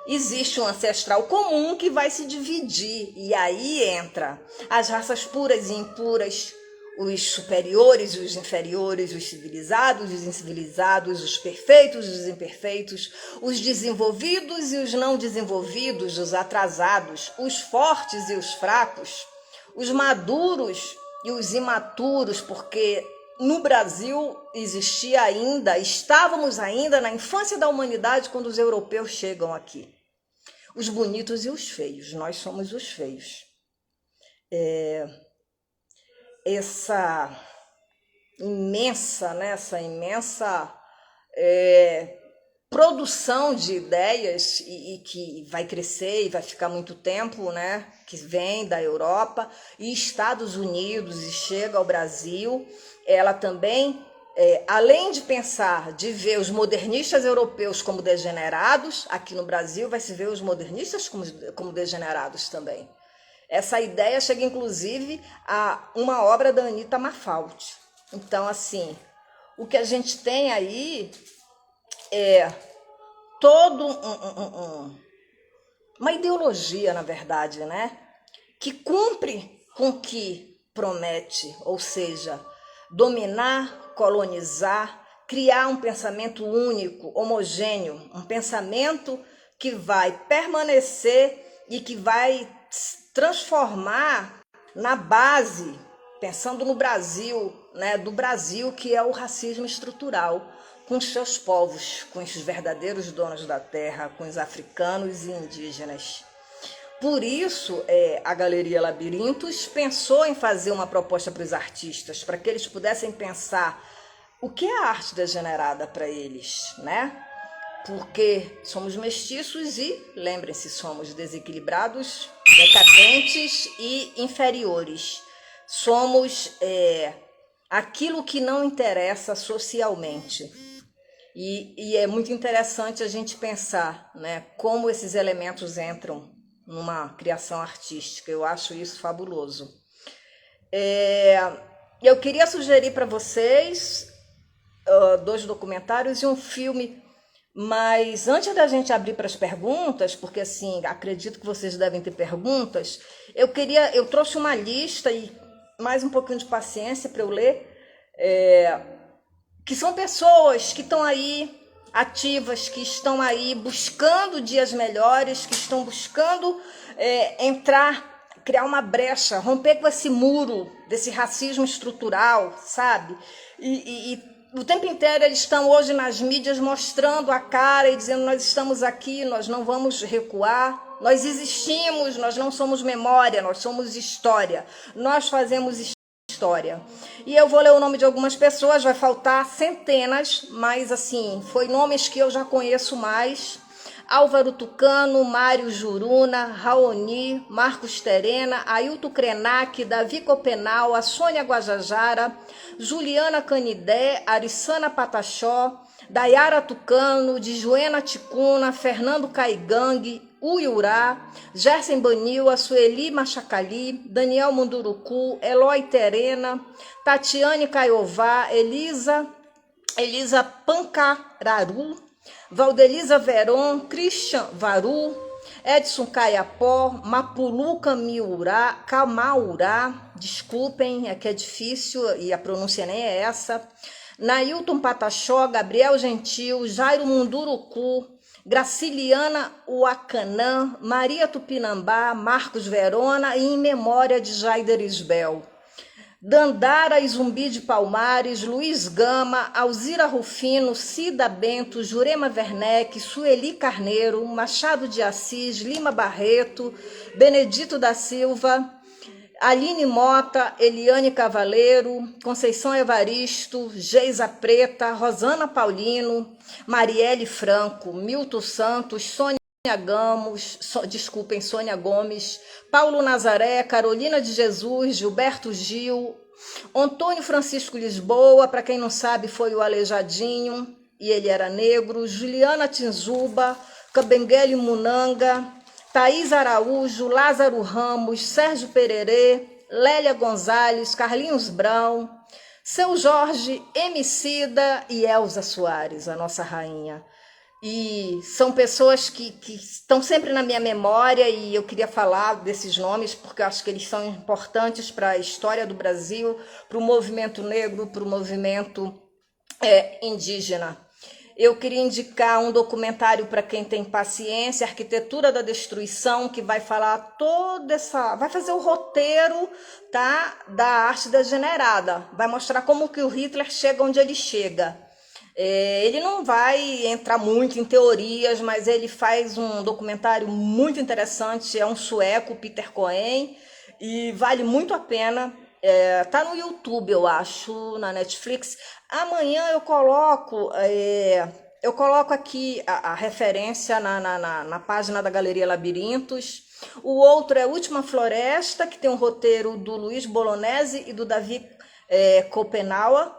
Existe um ancestral comum que vai se dividir, e aí entra as raças puras e impuras, os superiores e os inferiores, os civilizados e os incivilizados, os perfeitos e os imperfeitos, os desenvolvidos e os não desenvolvidos, os atrasados, os fortes e os fracos, os maduros e os imaturos, porque no Brasil estávamos ainda na infância da humanidade quando os europeus chegam aqui. Os bonitos e os feios, nós somos os feios. Essa imensa produção de ideias e que vai crescer e vai ficar muito tempo, né? Que vem da Europa e Estados Unidos e chega ao Brasil, ela também, além de pensar, de ver os modernistas europeus como degenerados, aqui no Brasil vai se ver os modernistas como degenerados também. Essa ideia chega, inclusive, a uma obra da Anita Malfatti. Então, assim, o que a gente tem aí é todo uma ideologia, na verdade, né? Que cumpre com o que promete, ou seja, dominar, colonizar, criar um pensamento único, homogêneo, um pensamento que vai permanecer e que vai transformar na base, pensando no Brasil, né, do Brasil, que é o racismo estrutural, com os seus povos, com os verdadeiros donos da terra, com os africanos e indígenas. Por isso, a Galeria Labirintos pensou em fazer uma proposta para os artistas, para que eles pudessem pensar o que é a arte degenerada para eles, né? Porque somos mestiços e, lembrem-se, somos desequilibrados, decadentes e inferiores. Somos aquilo que não interessa socialmente. E é muito interessante a gente pensar, né, como esses elementos entram numa criação artística. Eu acho isso fabuloso. Eu queria sugerir para vocês 2 documentários e um filme Mas antes da gente abrir para as perguntas, porque assim, acredito que vocês devem ter perguntas, eu trouxe uma lista e mais um pouquinho de paciência para eu ler, que são pessoas que estão aí ativas, que estão aí buscando dias melhores, que estão buscando criar uma brecha, romper com esse muro desse racismo estrutural, sabe? E o tempo inteiro eles estão hoje nas mídias mostrando a cara e dizendo: nós estamos aqui, nós não vamos recuar, nós existimos, nós não somos memória, nós somos história, nós fazemos história. E eu vou ler o nome de algumas pessoas, vai faltar centenas, mas assim, foi nomes que eu já conheço mais. Álvaro Tucano, Mário Juruna, Raoni, Marcos Terena, Ailton Krenak, Davi Copenal, a Sônia Guajajara, Juliana Canidé, Arissana Pataxó, Dayara Tucano, Dijuena Ticuna, Fernando Caigangue, Uiurá, Gerson Banil, Sueli Machacali, Daniel Munduruku, Eloy Terena, Tatiane Caiová, Elisa Pancararu, Valdelisa Veron, Christian Varu, Edson Caiapó, Mapulu Camaurá, desculpem, é que é difícil e a pronúncia nem é essa, Nailton Pataxó, Gabriel Gentil, Jairo Munduruku, Graciliana Uacanã, Maria Tupinambá, Marcos Verona e em memória de Jaider Isbel. Dandara Zumbi de Palmares, Luiz Gama, Alzira Rufino, Cida Bento, Jurema Werneck, Sueli Carneiro, Machado de Assis, Lima Barreto, Benedito da Silva, Aline Mota, Eliane Cavaleiro, Conceição Evaristo, Geisa Preta, Rosana Paulino, Marielle Franco, Milton Santos, Sônia Gomes, Paulo Nazaré, Carolina de Jesus, Gilberto Gil, Antônio Francisco Lisboa, para quem não sabe foi o Aleijadinho, e ele era negro, Juliana Tinzuba, Cabenguele Munanga, Thaís Araújo, Lázaro Ramos, Sérgio Pererê, Lélia Gonzalez, Carlinhos Brown, Seu Jorge, Emicida e Elza Soares, a nossa rainha. E são pessoas que estão sempre na minha memória e eu queria falar desses nomes porque eu acho que eles são importantes para a história do Brasil, para o movimento negro, para o movimento indígena. Eu queria indicar um documentário para quem tem paciência, Arquitetura da Destruição, que vai falar vai fazer o roteiro, tá, da arte degenerada, vai mostrar como que o Hitler chega onde ele chega. Ele não vai entrar muito em teorias, mas ele faz um documentário muito interessante, é um sueco, Peter Cohen, e vale muito a pena. Tá no YouTube, eu acho, na Netflix. Amanhã eu coloco aqui a referência na página da Galeria Labirintos. O outro é Última Floresta, que tem um roteiro do Luiz Bolognese e do Davi Copenau.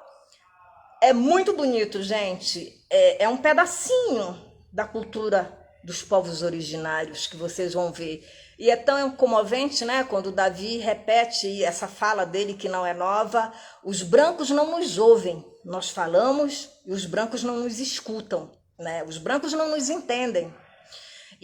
É muito bonito, gente. É um pedacinho da cultura dos povos originários que vocês vão ver. E é tão comovente, né? Quando o Davi repete essa fala dele que não é nova: os brancos não nos ouvem, nós falamos e os brancos não nos escutam, né? Os brancos não nos entendem.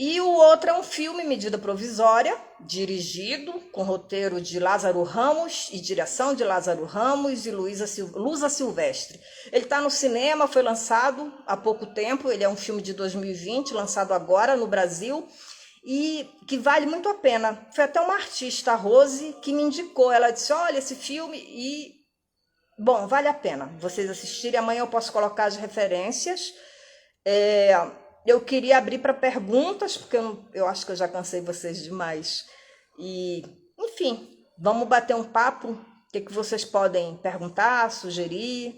E o outro é um filme, Medida Provisória, dirigido com roteiro de Lázaro Ramos e direção de Lázaro Ramos e Luza Silvestre. Ele está no cinema, foi lançado há pouco tempo, ele é um filme de 2020, lançado agora no Brasil, e que vale muito a pena. Foi até uma artista, a Rose, que me indicou. Ela disse: olha, esse filme e... Bom, vale a pena vocês assistirem. Amanhã eu posso colocar as referências. Eu queria abrir para perguntas, porque eu acho que eu já cansei vocês demais. E, enfim, vamos bater um papo. O que vocês podem perguntar, sugerir?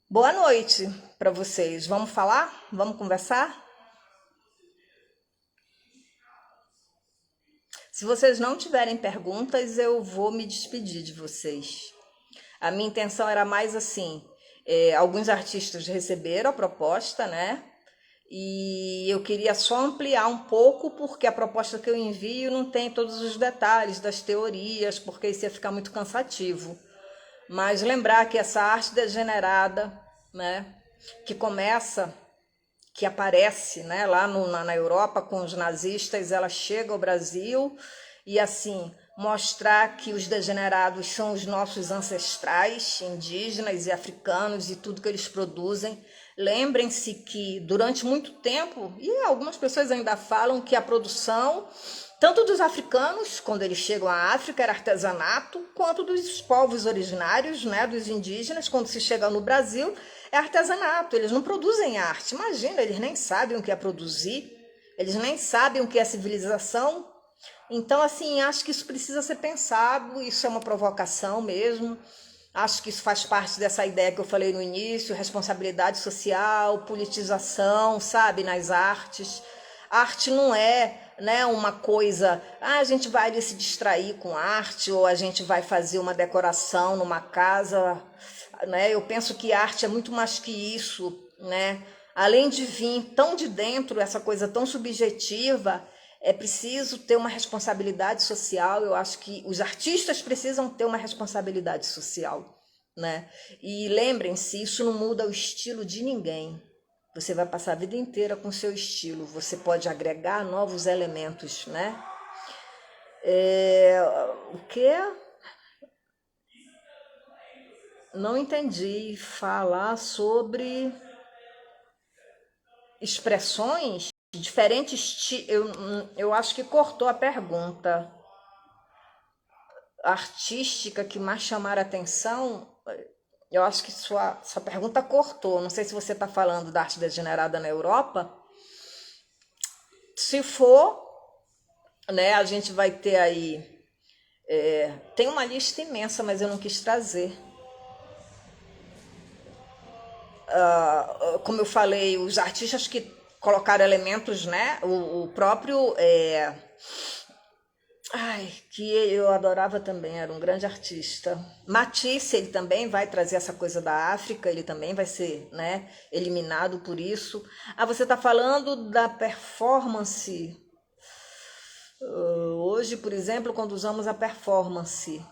Boa noite para vocês. Vamos falar? Vamos conversar? Se vocês não tiverem perguntas, eu vou me despedir de vocês. A minha intenção era mais assim... alguns artistas receberam a proposta, né? E eu queria só ampliar um pouco, porque a proposta que eu envio não tem todos os detalhes das teorias, porque isso ia ficar muito cansativo. Mas lembrar que essa arte degenerada, né? que começa, que aparece, né, lá na Europa com os nazistas, ela chega ao Brasil e assim mostrar que os degenerados são os nossos ancestrais indígenas e africanos e tudo que eles produzem. Lembrem-se que durante muito tempo, e algumas pessoas ainda falam que a produção tanto dos africanos, quando eles chegam à África, era artesanato, quanto dos povos originários, né, dos indígenas, quando se chega no Brasil, é artesanato. Eles não produzem arte. Imagina, eles nem sabem o que é produzir, eles nem sabem o que é civilização. Então, assim, acho que isso precisa ser pensado, isso é uma provocação mesmo. Acho que isso faz parte dessa ideia que eu falei no início, responsabilidade social, politização, sabe, nas artes. A arte não é, né, uma coisa, a gente vai ali se distrair com arte ou a gente vai fazer uma decoração numa casa, né? Eu penso que arte é muito mais que isso, né? Além de vir tão de dentro, essa coisa tão subjetiva, é preciso ter uma responsabilidade social. Eu acho que os artistas precisam ter uma responsabilidade social, né? E lembrem-se, isso não muda o estilo de ninguém. Você vai passar a vida inteira com seu estilo. Você pode agregar novos elementos, né? O quê? Não entendi. Falar sobre expressões diferentes. Eu acho que cortou a pergunta. Artística que mais chamar a atenção. Eu acho que sua pergunta cortou. Não sei se você está falando da arte degenerada na Europa. Se for, né, a gente vai ter aí. Tem uma lista imensa, mas eu não quis trazer. Como eu falei, os artistas que colocaram elementos, né? O próprio. Que eu adorava também, era um grande artista. Matisse, ele também vai trazer essa coisa da África, ele também vai ser, né, eliminado por isso. Você está falando da performance. Hoje, por exemplo, quando usamos a performance,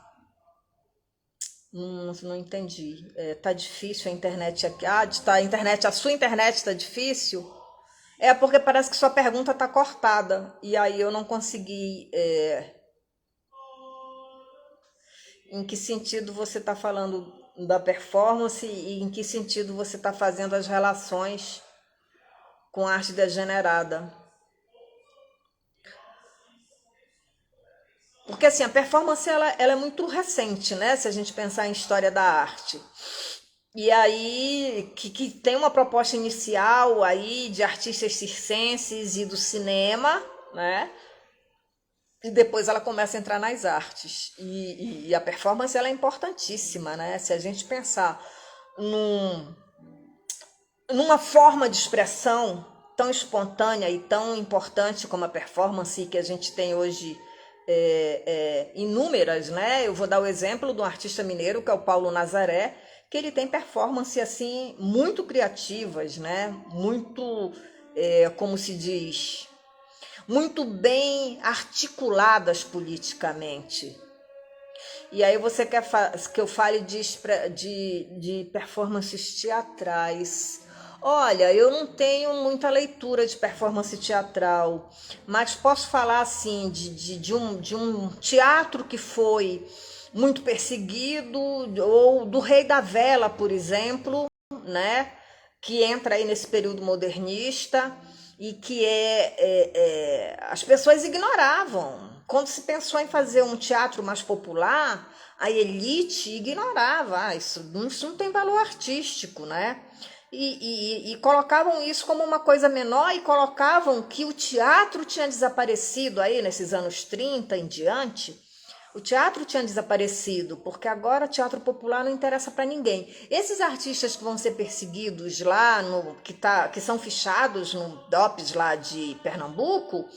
não entendi. Tá difícil a internet aqui. A sua internet tá difícil? É porque parece que sua pergunta tá cortada. E aí eu não consegui. Em que sentido você está falando da performance e em que sentido você está fazendo as relações com a arte degenerada? Porque assim, a performance ela é muito recente, né? Se a gente pensar em história da arte. E aí, que tem uma proposta inicial aí de artistas circenses e do cinema, né? E depois ela começa a entrar nas artes. E a performance ela é importantíssima, né? Se a gente pensar numa forma de expressão tão espontânea e tão importante como a performance que a gente tem hoje inúmeras, né? Eu vou dar o exemplo de um artista mineiro que é o Paulo Nazaré, que ele tem performance assim muito criativas, né? Muito, como se diz, muito bem articuladas politicamente. E aí você quer que eu fale de performances teatrais. Olha, eu não tenho muita leitura de performance teatral, mas posso falar assim de um teatro que foi muito perseguido, ou do Rei da Vela, por exemplo, né? Que entra aí nesse período modernista e que as pessoas ignoravam. Quando se pensou em fazer um teatro mais popular, a elite ignorava. Isso não tem valor artístico, né? E colocavam isso como uma coisa menor e colocavam que o teatro tinha desaparecido aí nesses anos 30 em diante. O teatro tinha desaparecido, porque agora teatro popular não interessa para ninguém. Esses artistas que vão ser perseguidos lá, que são fichados no DOPS lá de Pernambuco,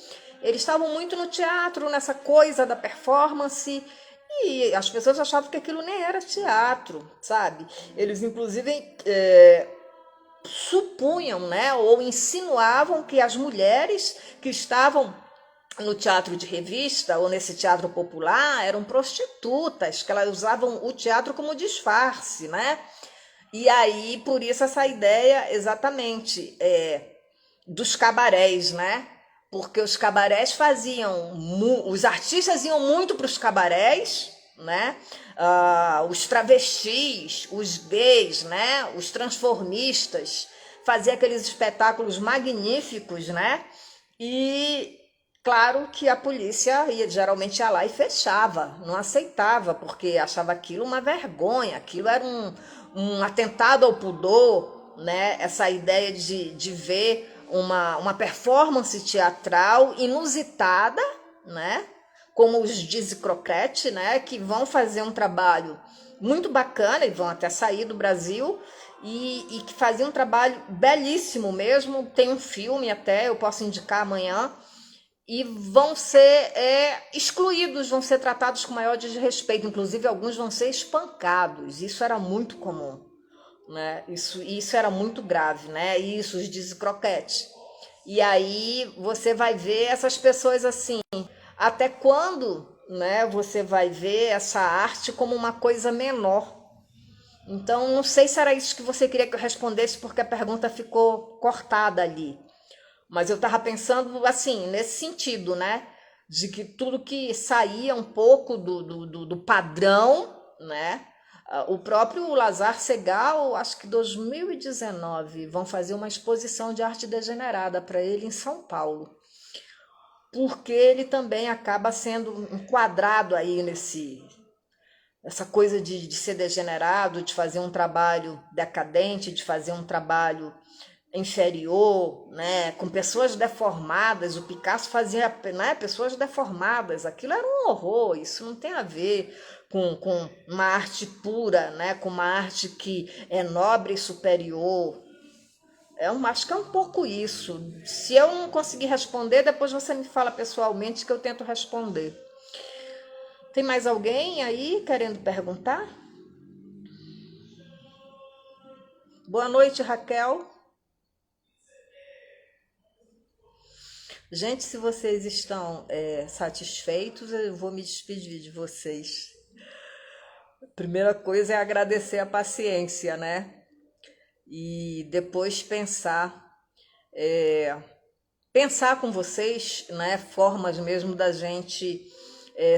eles estavam muito no teatro, nessa coisa da performance, e as pessoas achavam que aquilo nem era teatro, sabe? Eles, inclusive, supunham, né, ou insinuavam que as mulheres que estavam no teatro de revista ou nesse teatro popular eram prostitutas, que elas usavam o teatro como disfarce, né? E aí, por isso essa ideia exatamente dos cabarés, né? Porque os cabarés faziam, os artistas iam muito para os cabarés, né? Os travestis, os gays, né? Os transformistas, faziam aqueles espetáculos magníficos, né? E claro que a polícia geralmente ia lá e fechava, não aceitava, porque achava aquilo uma vergonha, aquilo era um atentado ao pudor, né? Essa ideia de ver uma performance teatral inusitada, né? Como os Dizzy Croquette, né? Que vão fazer um trabalho muito bacana e vão até sair do Brasil e que faziam um trabalho belíssimo mesmo. Tem um filme até, eu posso indicar amanhã, e vão ser excluídos, vão ser tratados com maior desrespeito, inclusive alguns vão ser espancados. Isso era muito comum, né? Isso era muito grave, né? Isso, os Dizzy Croquete. E aí você vai ver essas pessoas assim, até quando, né, você vai ver essa arte como uma coisa menor. Então, não sei se era isso que você queria que eu respondesse, porque a pergunta ficou cortada ali. Mas eu estava pensando assim, nesse sentido, né? De que tudo que saía um pouco do padrão, né? O próprio Lazar Segal, acho que 2019, vão fazer uma exposição de arte degenerada para ele em São Paulo. Porque ele também acaba sendo enquadrado aí essa coisa de ser degenerado, de fazer um trabalho decadente, de fazer um trabalho inferior, né, com pessoas deformadas. O Picasso fazia, né, pessoas deformadas. Aquilo era um horror. Isso não tem a ver com uma arte pura, né, com uma arte que é nobre e superior. Acho que é um pouco isso. Se eu não conseguir responder, depois você me fala pessoalmente que eu tento responder. Tem mais alguém aí querendo perguntar? Boa noite, Raquel. Gente, se vocês estão satisfeitos, eu vou me despedir de vocês. Primeira coisa é agradecer a paciência, né? E depois pensar com vocês, né? Formas mesmo da gente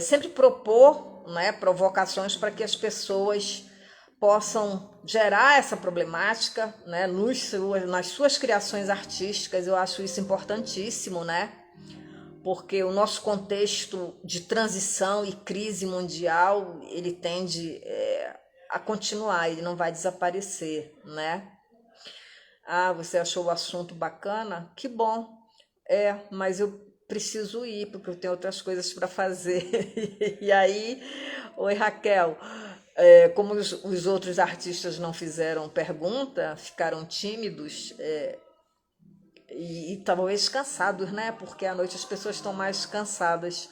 sempre propor, né? Provocações para que as pessoas possam gerar essa problemática, né? Nas suas criações artísticas. Eu acho isso importantíssimo, né? Porque o nosso contexto de transição e crise mundial, ele tende a continuar, ele não vai desaparecer, né? Ah, você achou o assunto bacana? Que bom. Mas eu preciso ir, porque eu tenho outras coisas para fazer. E aí, oi Raquel, como os outros artistas não fizeram pergunta, ficaram tímidos, e talvez cansados, né? Porque à noite as pessoas estão mais cansadas.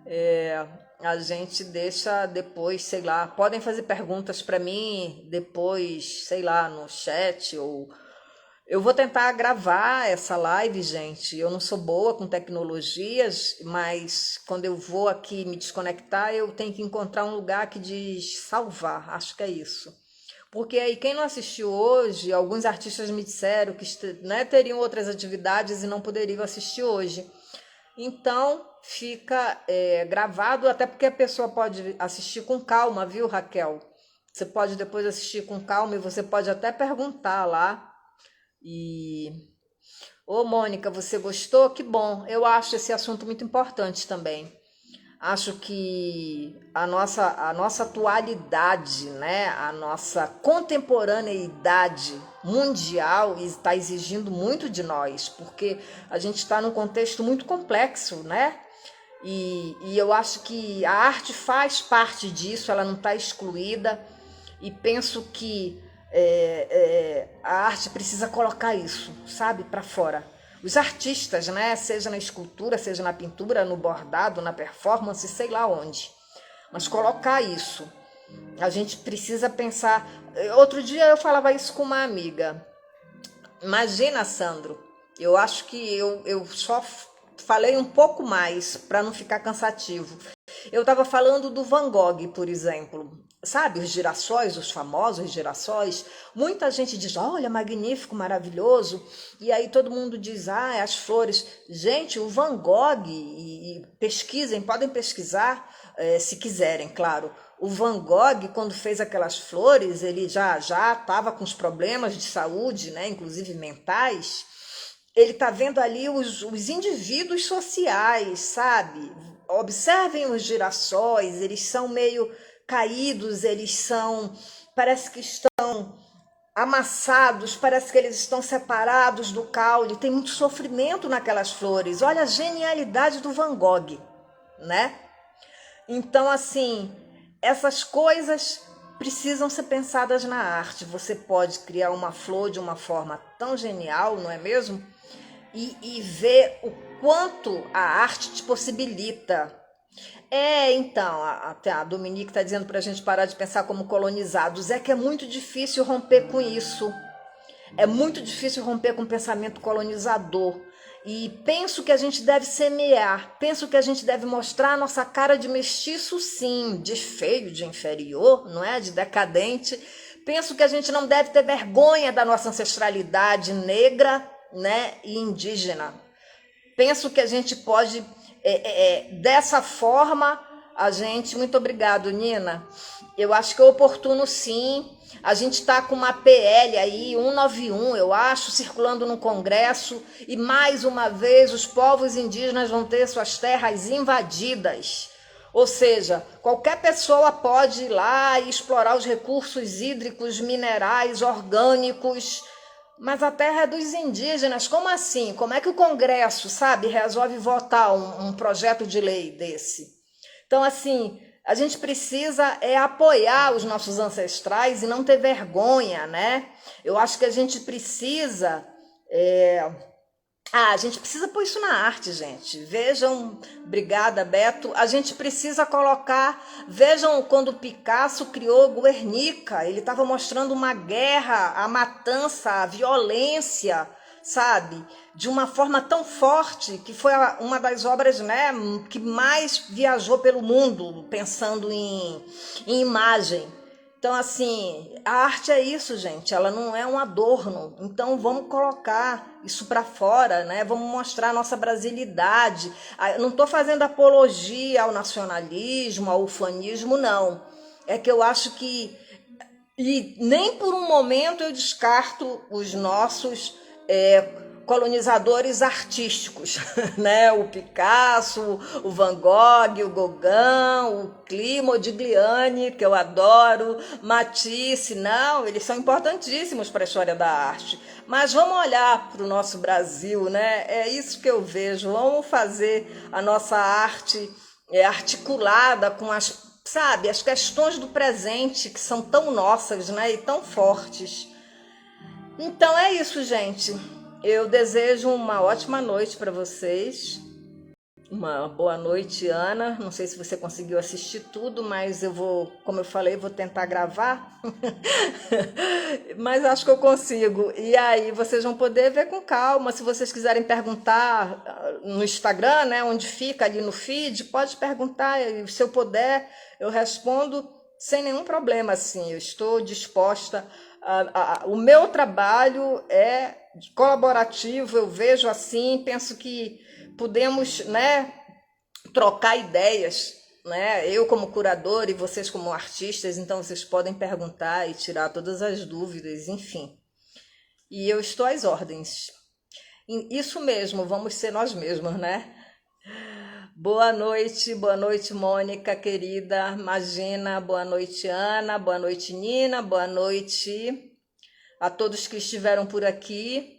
É, a gente deixa depois, sei lá, podem fazer perguntas para mim depois, sei lá, no chat, ou eu vou tentar gravar essa live, gente. Eu não sou boa com tecnologias, mas quando eu vou aqui me desconectar, eu tenho que encontrar um lugar que diz salvar, acho que é isso. Porque aí quem não assistiu hoje, alguns artistas me disseram que, né, teriam outras atividades e não poderiam assistir hoje. Então fica gravado, até porque a pessoa pode assistir com calma, viu, Raquel? Você pode depois assistir com calma e você pode até perguntar lá. E, ô Mônica, você gostou? Que bom. Eu acho esse assunto muito importante também. Acho que a nossa atualidade, né, a nossa contemporaneidade mundial está exigindo muito de nós, porque a gente está num contexto muito complexo, né? E eu acho que a arte faz parte disso, ela não está excluída, e penso que a arte precisa colocar isso, sabe, para fora. Os artistas, né, seja na escultura, seja na pintura, no bordado, na performance, sei lá onde, mas colocar isso. A gente precisa pensar. Outro dia eu falava isso com uma amiga. Imagina, Sandro, eu acho que eu só falei um pouco mais para não ficar cansativo. Eu estava falando do Van Gogh, por exemplo. sabe, os girassóis, os famosos girassóis, muita gente diz, olha, magnífico, maravilhoso, e aí todo mundo diz, ah, as flores. Gente, o Van Gogh, e pesquisem, podem pesquisar, se quiserem, claro. O Van Gogh, quando fez aquelas flores, ele já estava com os problemas de saúde, né, inclusive mentais. Ele está vendo ali os indivíduos sociais, sabe? Observem os girassóis, eles são meio caídos, eles são, parece que estão amassados, parece que eles estão separados do caule, tem muito sofrimento naquelas flores. Olha a genialidade do Van Gogh, né? Então, assim, essas coisas precisam ser pensadas na arte. Você pode criar uma flor de uma forma tão genial, não é mesmo? E ver o quanto a arte te possibilita. Então, até a Dominique está dizendo para a gente parar de pensar como colonizados. É que é muito difícil romper com isso. É muito difícil romper com o pensamento colonizador. E penso que a gente deve semear, penso que a gente deve mostrar a nossa cara de mestiço, sim, de feio, de inferior, não é? De decadente. Penso que a gente não deve ter vergonha da nossa ancestralidade negra, né, e indígena. Penso que a gente pode, dessa forma, a gente... Muito obrigado, Nina. Eu acho que é oportuno, sim. A gente está com uma PL aí, 191, eu acho, circulando no Congresso, e mais uma vez os povos indígenas vão ter suas terras invadidas. Ou seja, qualquer pessoa pode ir lá e explorar os recursos hídricos, minerais, orgânicos, mas a terra é dos indígenas. Como assim? Como é que o Congresso, sabe, resolve votar um projeto de lei desse? Então, assim, a gente precisa apoiar os nossos ancestrais e não ter vergonha, né? Eu acho que a gente precisa... a gente precisa pôr isso na arte, gente. Vejam, obrigada, Beto. A gente precisa colocar... Vejam quando Picasso criou Guernica, ele estava mostrando uma guerra, a matança, a violência, sabe? De uma forma tão forte, que foi uma das obras, né, que mais viajou pelo mundo, pensando em imagem. Então, assim, a arte é isso, gente, ela não é um adorno. Então, vamos colocar isso para fora, né? Vamos mostrar a nossa brasilidade. Eu não estou fazendo apologia ao nacionalismo, ao ufanismo, não. É que eu acho que... E nem por um momento eu descarto os nossos colonizadores artísticos, né? O Picasso, o Van Gogh, o Gauguin, o Climo, Modigliani, que eu adoro, Matisse, não, eles são importantíssimos para a história da arte. Mas vamos olhar para o nosso Brasil, né? É isso que eu vejo. Vamos fazer a nossa arte articulada com as questões do presente, que são tão nossas, né? E tão fortes. Então é isso, gente. Eu desejo uma ótima noite para vocês. Uma boa noite, Ana. Não sei se você conseguiu assistir tudo, mas eu vou, como eu falei, vou tentar gravar. Mas acho que eu consigo. E aí vocês vão poder ver com calma. Se vocês quiserem perguntar no Instagram, né, onde fica ali no feed, pode perguntar. Se eu puder, eu respondo sem nenhum problema. Assim, eu estou disposta. O meu trabalho é colaborativo, eu vejo assim, penso que podemos, né, trocar ideias, né? Eu como curadora e vocês como artistas, então vocês podem perguntar e tirar todas as dúvidas, enfim. E eu estou às ordens. Isso mesmo, vamos ser nós mesmos, né? Boa noite, Mônica, querida. Imagina, boa noite, Ana, boa noite, Nina, boa noite a todos que estiveram por aqui.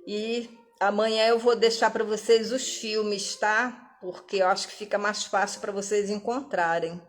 E amanhã eu vou deixar para vocês os filmes, tá? Porque eu acho que fica mais fácil para vocês encontrarem.